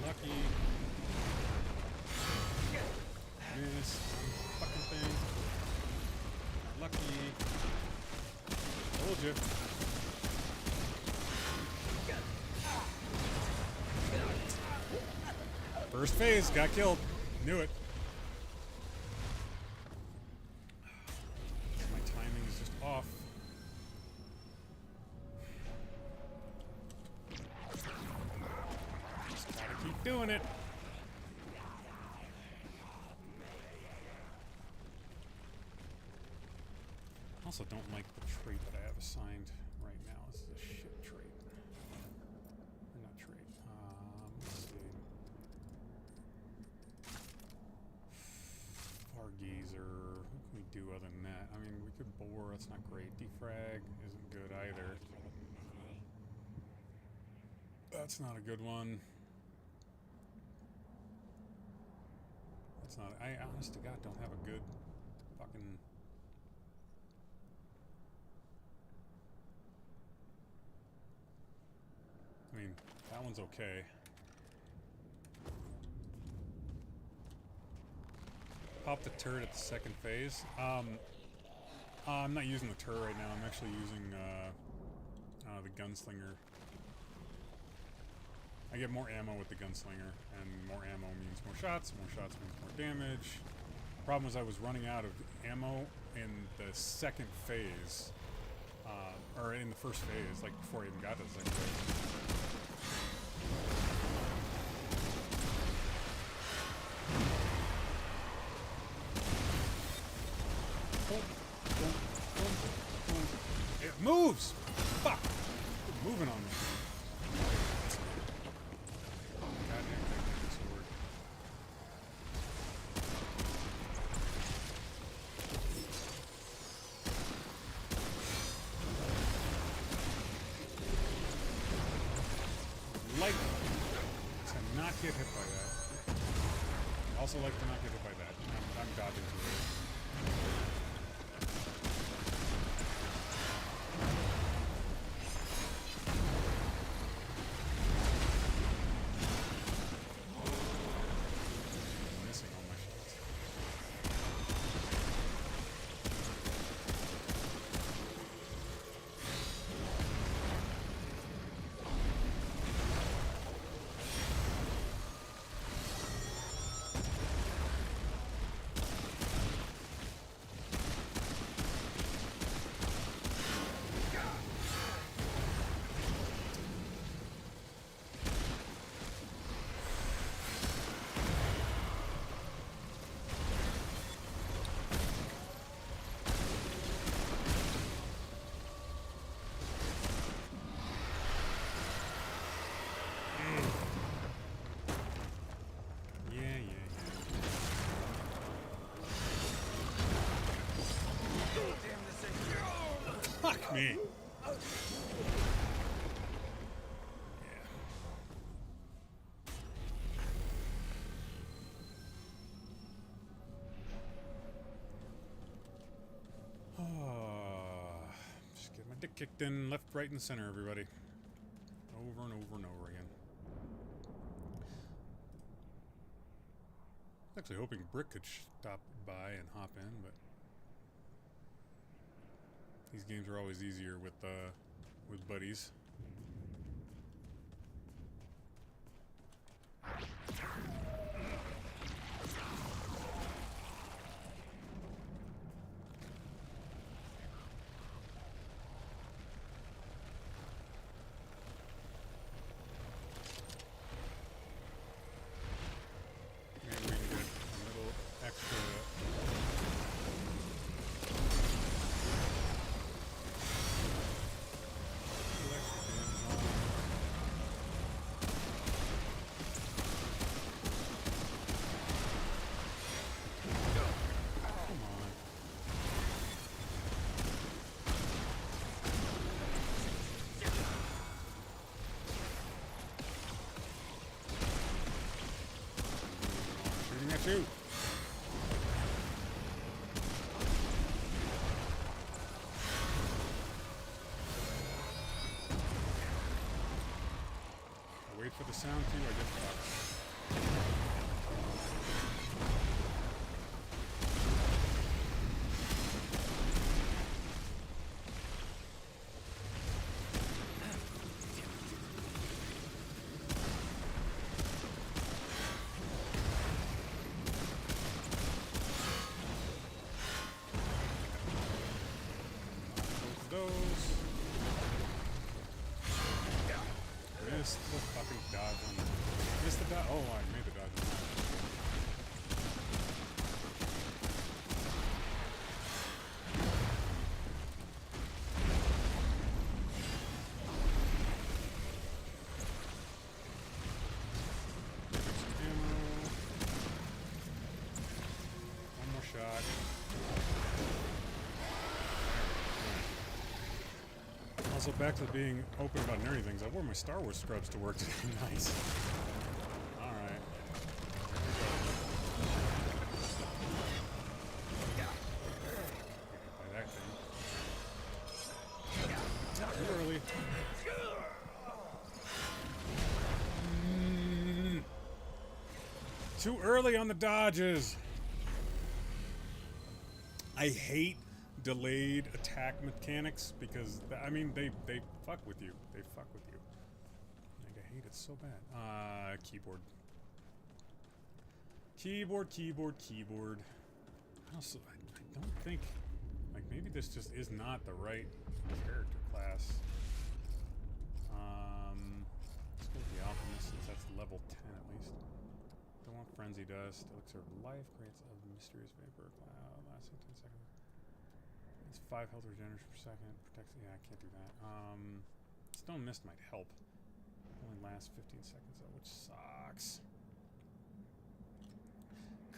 Lucky. Miss. Fucking thing. Lucky. Told you. First phase, got killed. Knew it. My timing is just off. Just gotta keep doing it. Also don't like the trait that I have assigned right now. This is a shit trait. Or not trait. Let's see. Fargazer. What can we do other than that? I mean, we could bore. That's not great. Defrag isn't good either. That's not a good one. That's not. I honest to God don't have a good fucking. I mean, that one's okay. Pop the turret at the second phase. I'm not using the turret right now. I'm actually using the gunslinger. I get more ammo with the gunslinger, and more ammo means more shots. More shots means more damage. Problem was I was running out of ammo in the second phase, or in the first phase, like before I even got to the second phase. It moves! Fuck! It's moving on me. Goddamn technical sword. Like to not get hit by that. Also like to not get hit by that. I'm dodging through it. Missing all my shots. Fuck me. Just get my dick kicked in left, right, and center, everybody. Over and over and over again. I was actually hoping Brick could stop by and hop in, but these games are always easier with buddies. Maybe we can get a little extra. Shoot. I wait for the sound cue, I get fucked. Missed the fucking dodge on. Missed the dodge. Oh, I made the dodge on that. Ammo. One more shot. Also, back to being open about nerdy things. I wore my Star Wars scrubs to work today. Nice. Alright. By that thing. Too early. Too early on the dodges. I hate delayed attack mechanics because I mean they fuck with you. They fuck with you. Like, I hate it so bad. Keyboard. Keyboard. Also, I don't think like maybe this just is not the right character class. Let's go with the Alchemist since that's level 10 at least. Don't want Frenzy Dust. Elixir of Life creates a mysterious vapor cloud lasting 10 seconds. It's 5 health regeneration per second. Protects. Yeah, I can't do that. Stone Mist might help. Only lasts 15 seconds though, which sucks.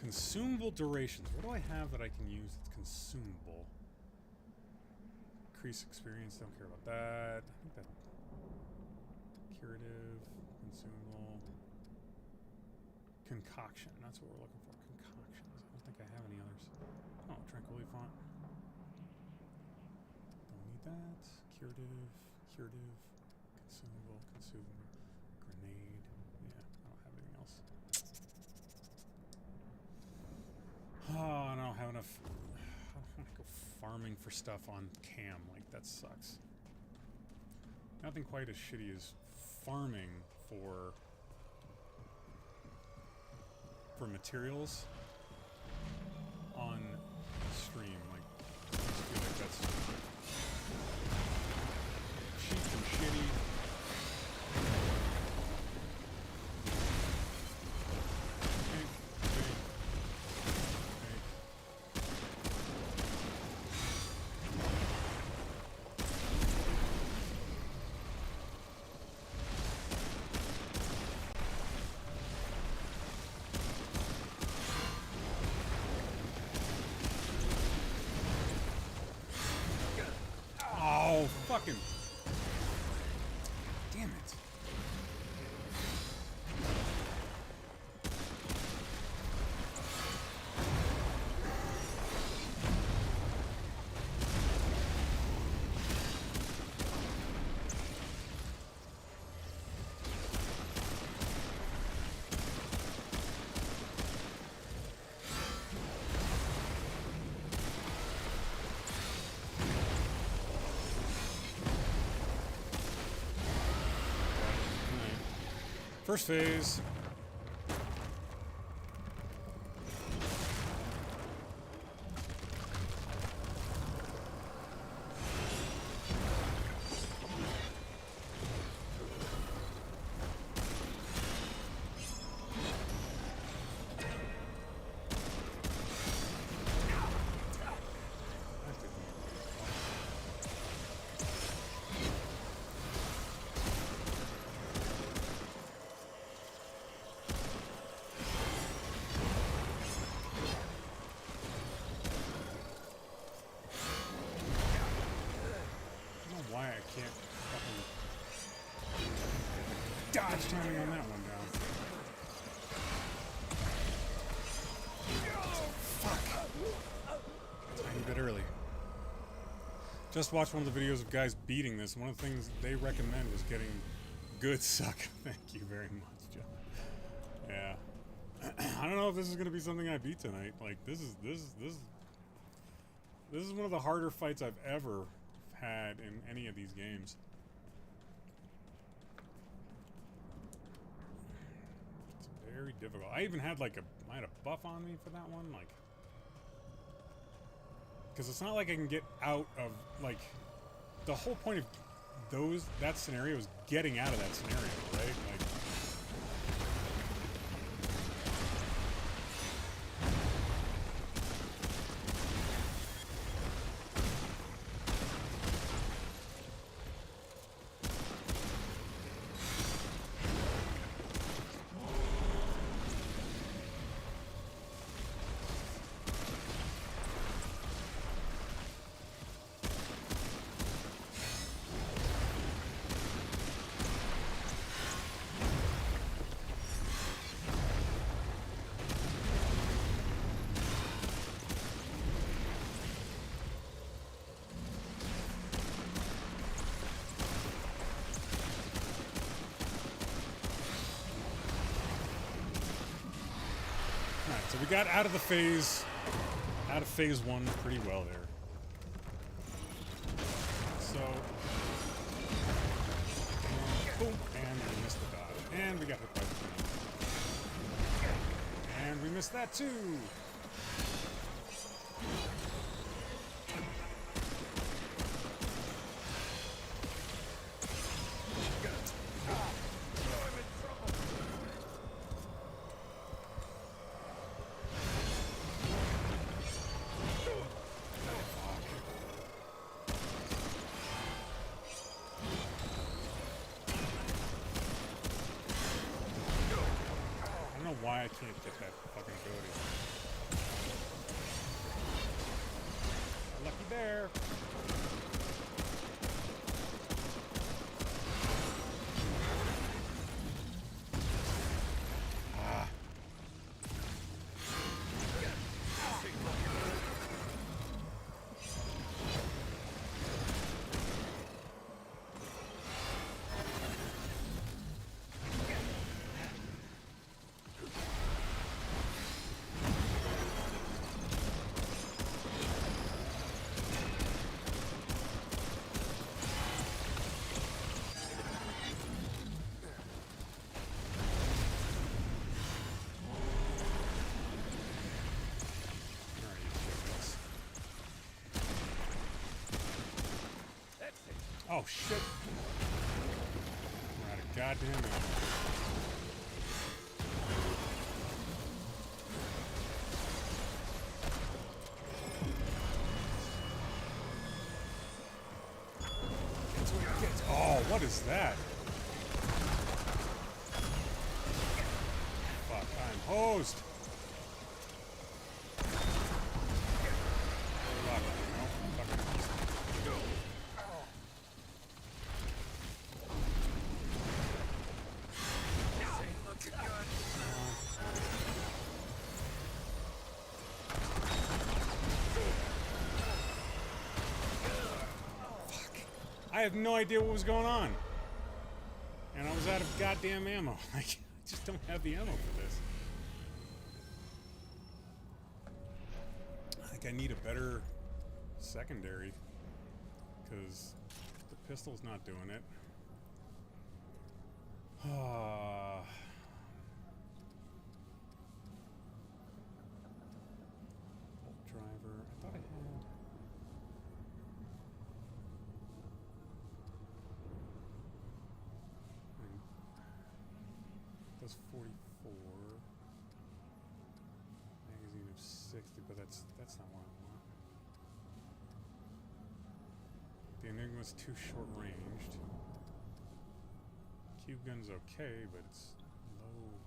Consumable durations. What do I have that I can use that's consumable? Increase experience. Don't care about that. I think that curative, consumable, concoction. That's what we're looking for. Concoctions. I don't think I have any others. Oh, Tranquility Font. That curative, consumable, grenade. Yeah, I don't have anything else. Oh, I don't have enough. I don't want to go farming for stuff on cam. Like that sucks. Nothing quite as shitty as farming for materials on stream. Like I just feel like that's cheap and shitty. fucking... Damn it. First phase. Why I can't fucking dodge timing on that one down. Fuck. Tiny bit early. Just watched one of the videos of guys beating this. One of the things they recommend is getting good suck. Thank you very much, John. Yeah. I don't know if this is gonna be something I beat tonight. Like this is one of the harder fights I've ever had in any of these games. It's very difficult. I even had like I had a buff on me for that one, like, because it's not like I can get out of, like, the whole point of that scenario is getting out of that scenario, right? Like, so we got out of phase one pretty well there. So, boom, and we missed the dodge, and we got hit by the thing, and we missed that too. Why I can't get that fucking GOTY. Lucky bear. Ah. Oh shit! We're out of goddamn ammo. That's what it gets. Oh, what is that? Fuck! I'm hosed. I have no idea what was going on. And I was out of goddamn ammo. Like, I just don't have the ammo for this. I think I need a better secondary. Because the pistol's not doing it. Bolt driver. I thought I had. That's 44. Magazine of 60, but that's not what I want. The Enigma's too short ranged. Cube gun's okay, but it's low.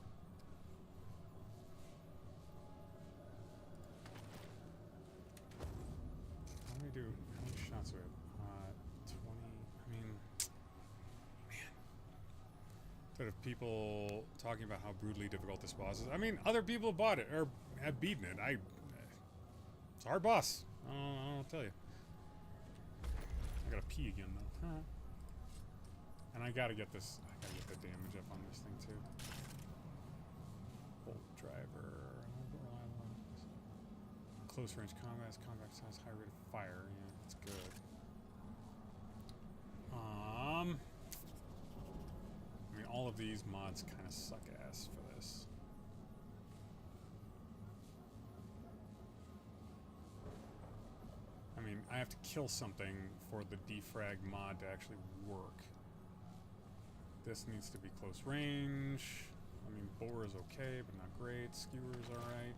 How many shots do we have? 20. I mean, man. Instead of people talking about how brutally difficult this boss is, I mean, other people bought it or have beaten it. It's a hard boss. I'll tell you. I gotta pee again though. Huh. And I gotta get this. I gotta get the damage up on this thing too. Bolt driver. Close range combat, combat size, high rate of fire. Yeah, that's good. I mean, all of these mods kind of suck ass for this. I mean, I have to kill something for the defrag mod to actually work. This needs to be close range. I mean, bore is okay, but not great. Skewer is alright.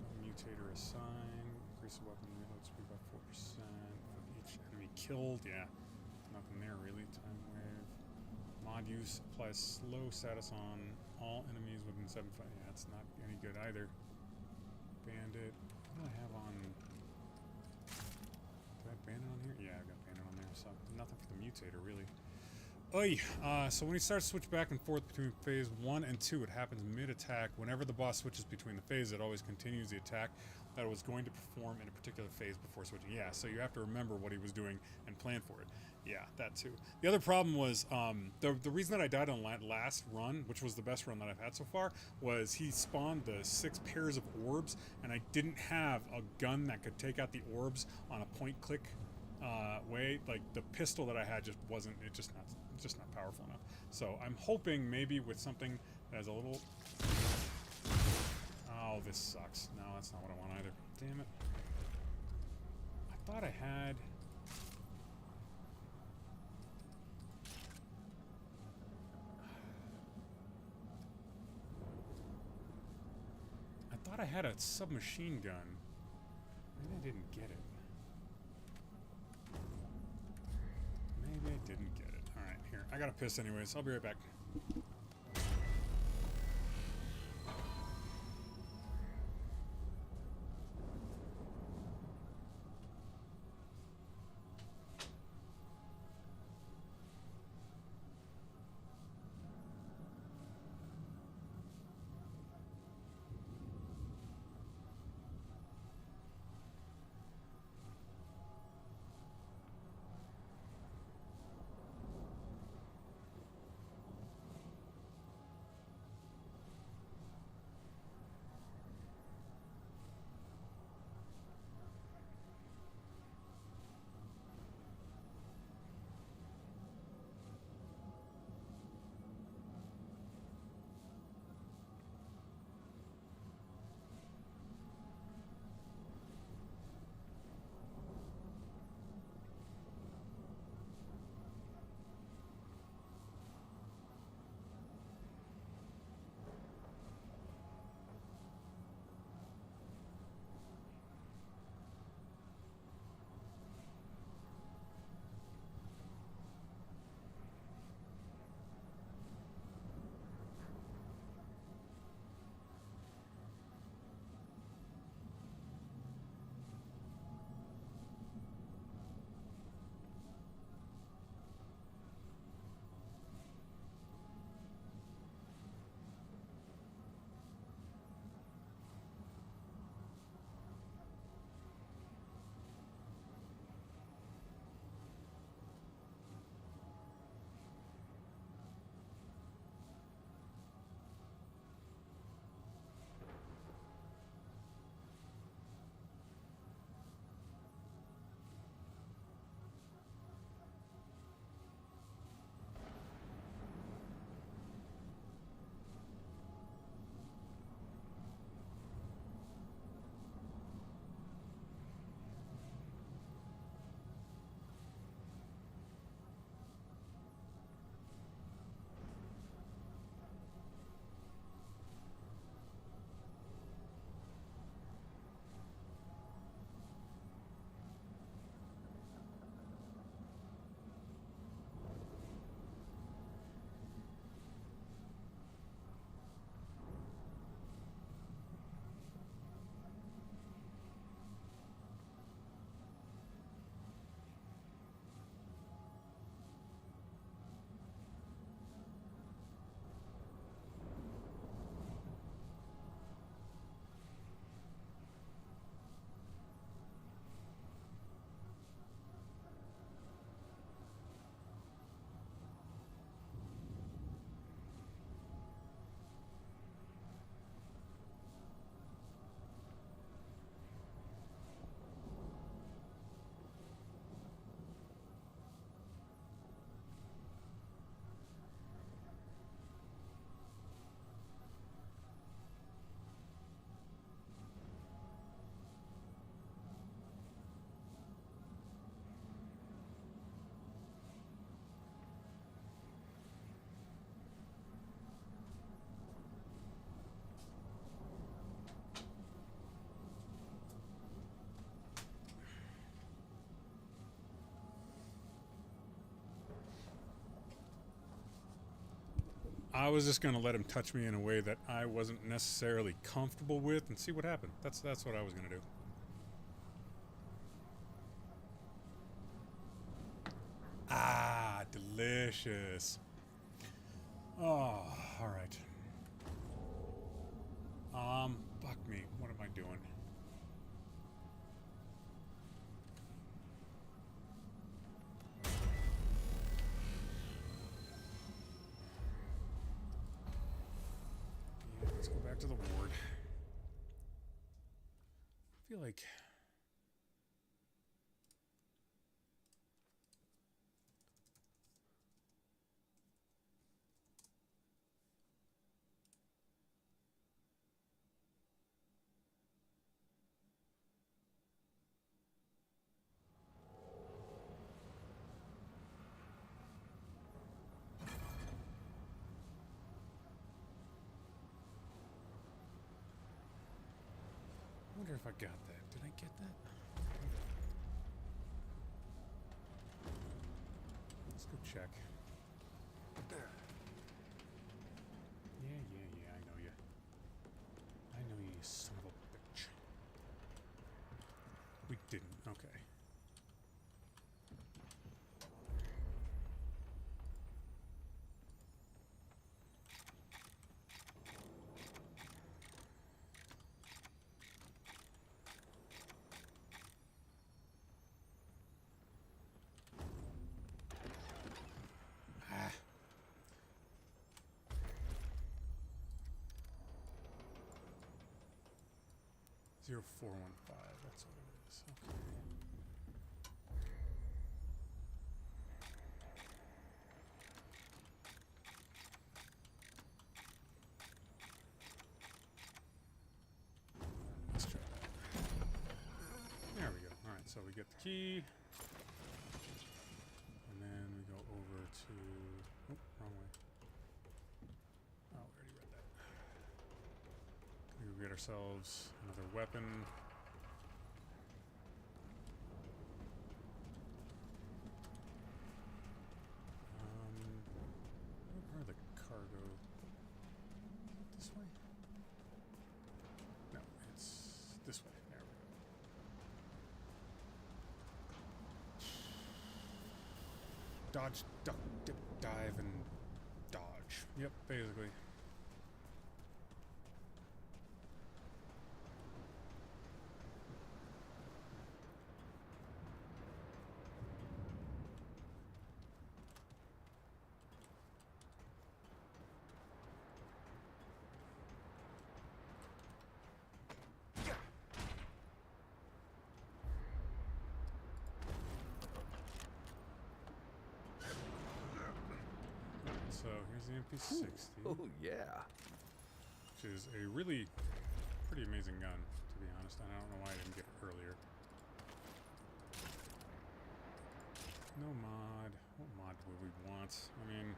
No mutator assigned. Increase the weapon reload speed by 4% for each enemy killed. Yeah, nothing there really. Time wave. Mod use applies slow status on all enemies within 7 feet. Yeah, it's not any good either. Bandit. What do I have on? Do I have Bandit on here? Yeah, I got Bandit on there. So nothing for the mutator really. Oy! So when he starts to switch back and forth between phase 1 and 2, it happens mid-attack. Whenever the boss switches between the phases, it always continues the attack that it was going to perform in a particular phase before switching. Yeah, so you have to remember what he was doing and plan for it. Yeah, that too. The other problem was, the reason that I died on last run, which was the best run that I've had so far, was he spawned the 6 pairs of orbs, and I didn't have a gun that could take out the orbs on a point-click way. Like, the pistol that I had just wasn't, it's just not powerful enough. So I'm hoping maybe with something that has a little... Oh, this sucks. No, that's not what I want either. Damn it. I thought I had... I thought I had a submachine gun. Maybe I didn't get it. Maybe I didn't get it. Alright, here. I gotta piss anyways. I'll be right back. I was just gonna let him touch me in a way that I wasn't necessarily comfortable with and see what happened. That's what I was gonna do. Ah, delicious. Oh, all right. Fuck me. What am I doing? Yeah, let's go back to the ward. I feel like I wonder if I got that. Did I get that? Let's go check. Yeah, I know you. I know you, son of a bitch. We didn't. Okay. Ah. 0415. That's what it is. Okay. Let's try that. There we go. All right. So we get the key, and then we go over to. Oh, wrong way. Oh, we already read that. We get ourselves another weapon. Where are the cargo? This way? No, it's this way. There we go. Dodge, duck, dip, dive, and dodge. Yep, basically. So here's the MP60, Oh, yeah. which is a really pretty amazing gun, to be honest. And I don't know why I didn't get it earlier. No mod. What mod would we want? I mean,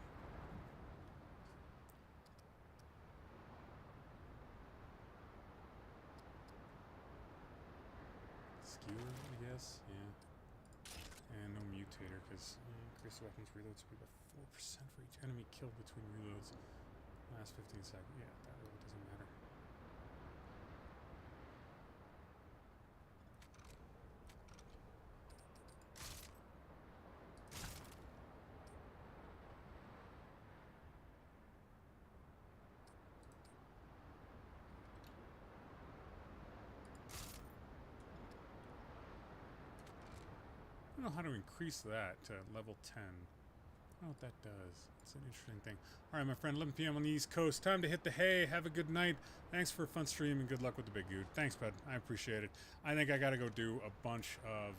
skewer, I guess. Yeah. And no mutator, because increase weapons reload speed by 4% for each enemy killed between reloads. Last 15 seconds. Yeah, that really doesn't matter. I don't know how to increase that to level 10. I don't know what that does. It's an interesting thing. All right, my friend, 11 p.m. on the East Coast. Time to hit the hay. Have a good night. Thanks for a fun stream and good luck with the big dude. Thanks, bud. I appreciate it. I think I got to go do a bunch of...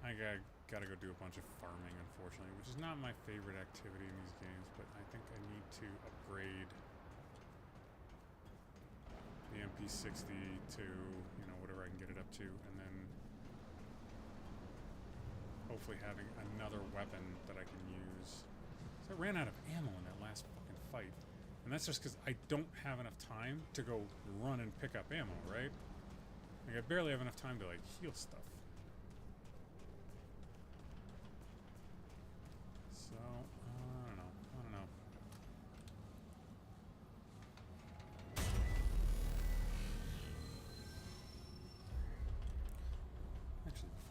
I got to go do a bunch of farming, unfortunately, which is not my favorite activity in these games, but I think I need to upgrade the MP60 to, you know, whatever I can get it up to, and then hopefully having another weapon that I can use. So I ran out of ammo in that last fucking fight. And that's just because I don't have enough time to go run and pick up ammo, right? Like, I barely have enough time to, like, heal stuff. So, I don't know.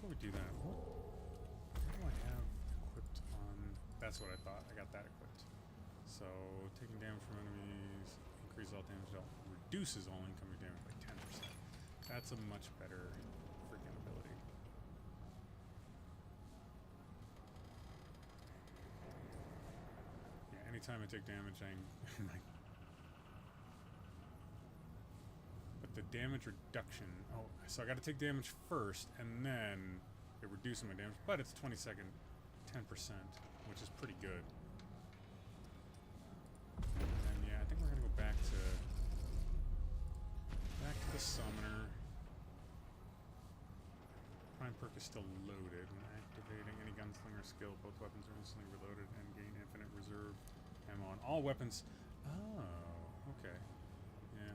before we do that, what do I have equipped on? That's what I thought. I got that equipped. So, taking damage from enemies, increase all damage dealt, reduces all incoming damage by 10%. That's a much better freaking ability. Yeah, anytime I take damage, I'm like... But the damage reduction... Oh, so I gotta take damage first, and then it reduces my damage, but it's 20-second, 10%, which is pretty good. And yeah, I think we're gonna go back to the summoner. Prime perk is still loaded. When activating any gunslinger skill, both weapons are instantly reloaded and gain infinite reserve ammo on all weapons. Oh, okay. Yeah.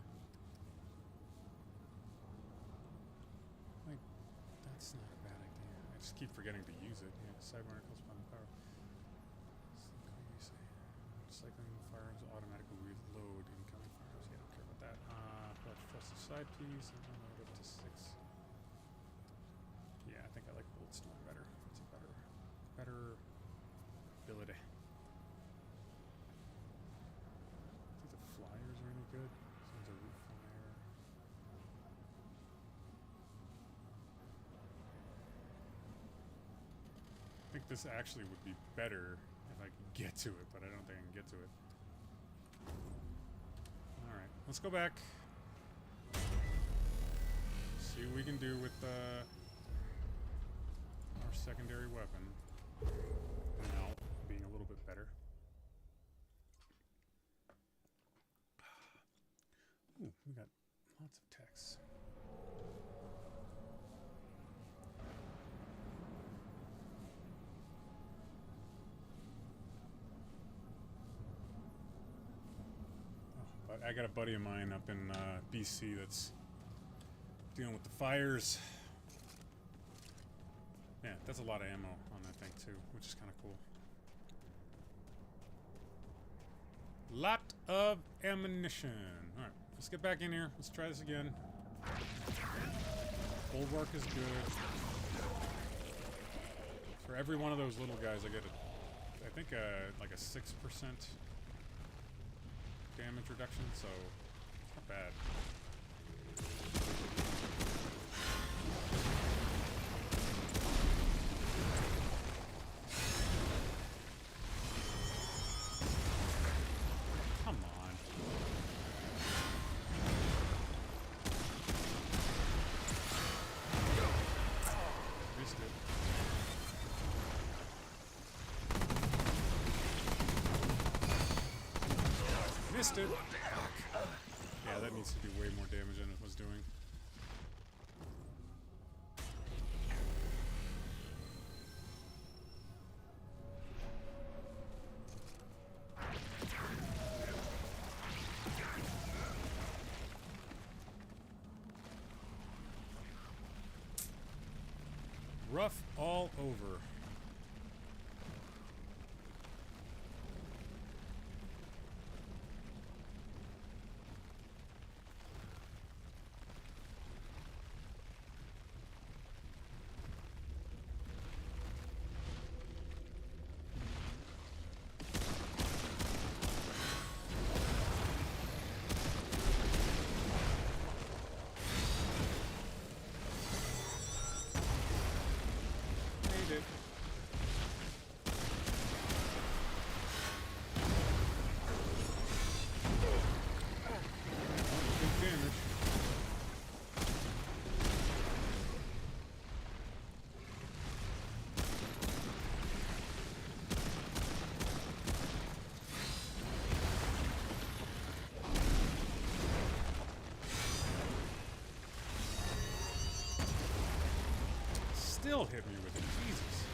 Like, that's not a bad idea. I just keep forgetting to use it. Yeah, cyber calls upon the power. Cycling firearms will automatically reload incoming firearms. Yeah, I don't care about that. But plus the side piece and reload up to 6. Yeah, I think I like Bullet Storm better. It's a better ability. I think the flyers are any good. This one's a root flyer. I think this actually would be better if I could get to it, but I don't think I can get to it. Alright, let's go back. See what we can do with our secondary weapon. Now, being a little bit better. Ooh, we got lots of text. I got a buddy of mine up in BC that's dealing with the fires. Yeah, that's a lot of ammo on that thing too, which is kind of cool. Lot of ammunition. Alright, let's get back in here. Let's try this again. Bulwark is good. For every one of those little guys, I get I think like a 6% damage reduction, so it's not bad. Come on. Missed it. Missed it. Yeah, that needs to do way more damage than it was doing. Rough all over. Still hit me with it. Jesus.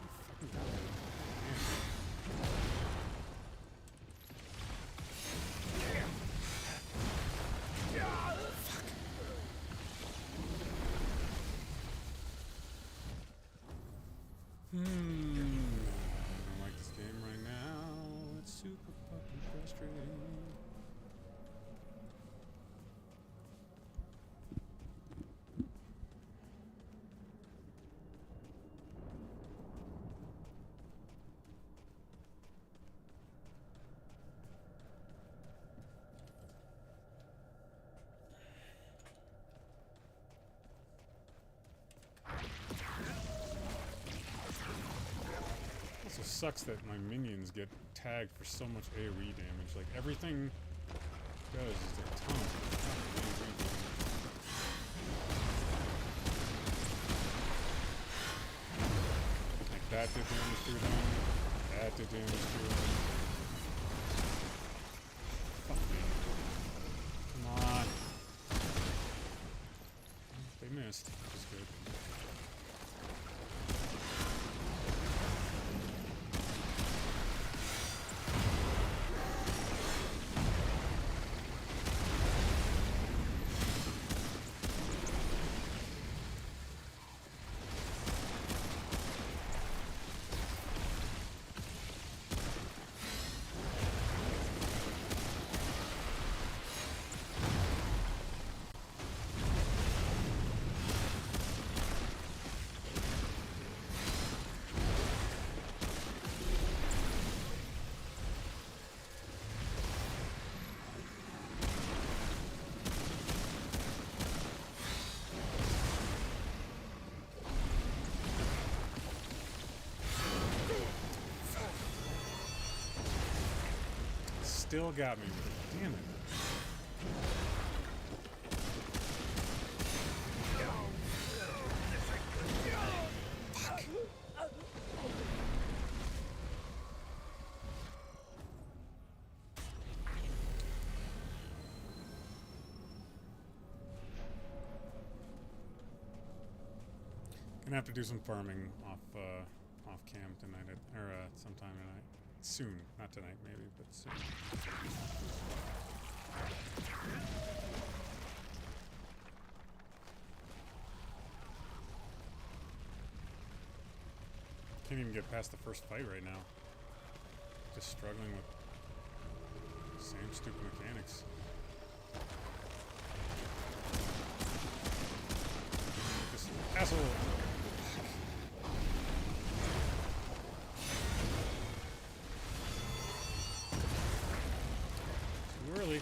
Still fucking got it. I don't like this game right now. It's super fucking frustrating. Also sucks that my minions get tagged for so much AoE damage. Like everything does is a ton of AoE damage. Like that did damage to them. That did damage to them. Fuck me. Come on. They missed, which is good. Still got me. Damn it. Gonna have to do some farming off cam tonight, or sometime tonight. Soon, not tonight, maybe, but soon. Can't even get past the first fight right now. Just struggling with the same stupid mechanics. This asshole. Too early.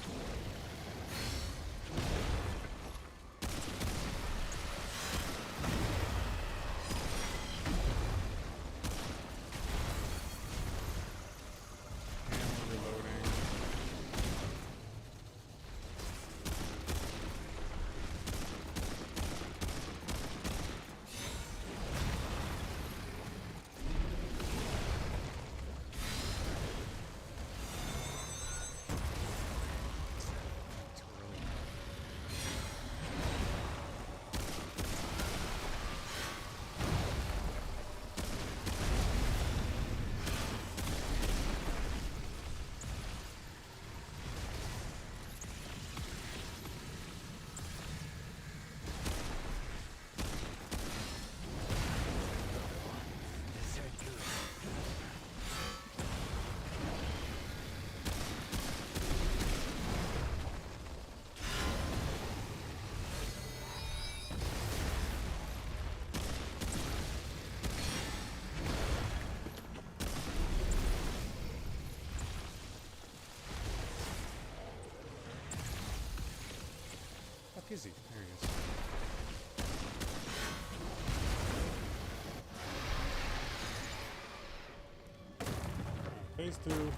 Is he? There he is. Phase 2.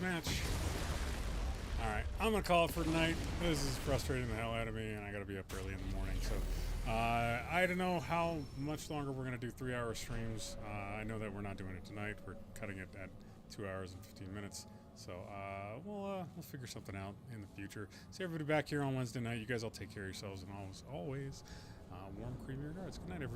match. All right, I'm gonna call it for tonight. This is frustrating the hell out of me, and I gotta be up early in the morning. So I don't know how much longer we're gonna do 3-hour streams. I know that we're not doing it tonight. We're cutting it at 2 hours and 15 minutes. So we'll figure something out in the future. See everybody back here on Wednesday night. You guys all take care of yourselves, and always warm, creamy regards. Good night, everybody.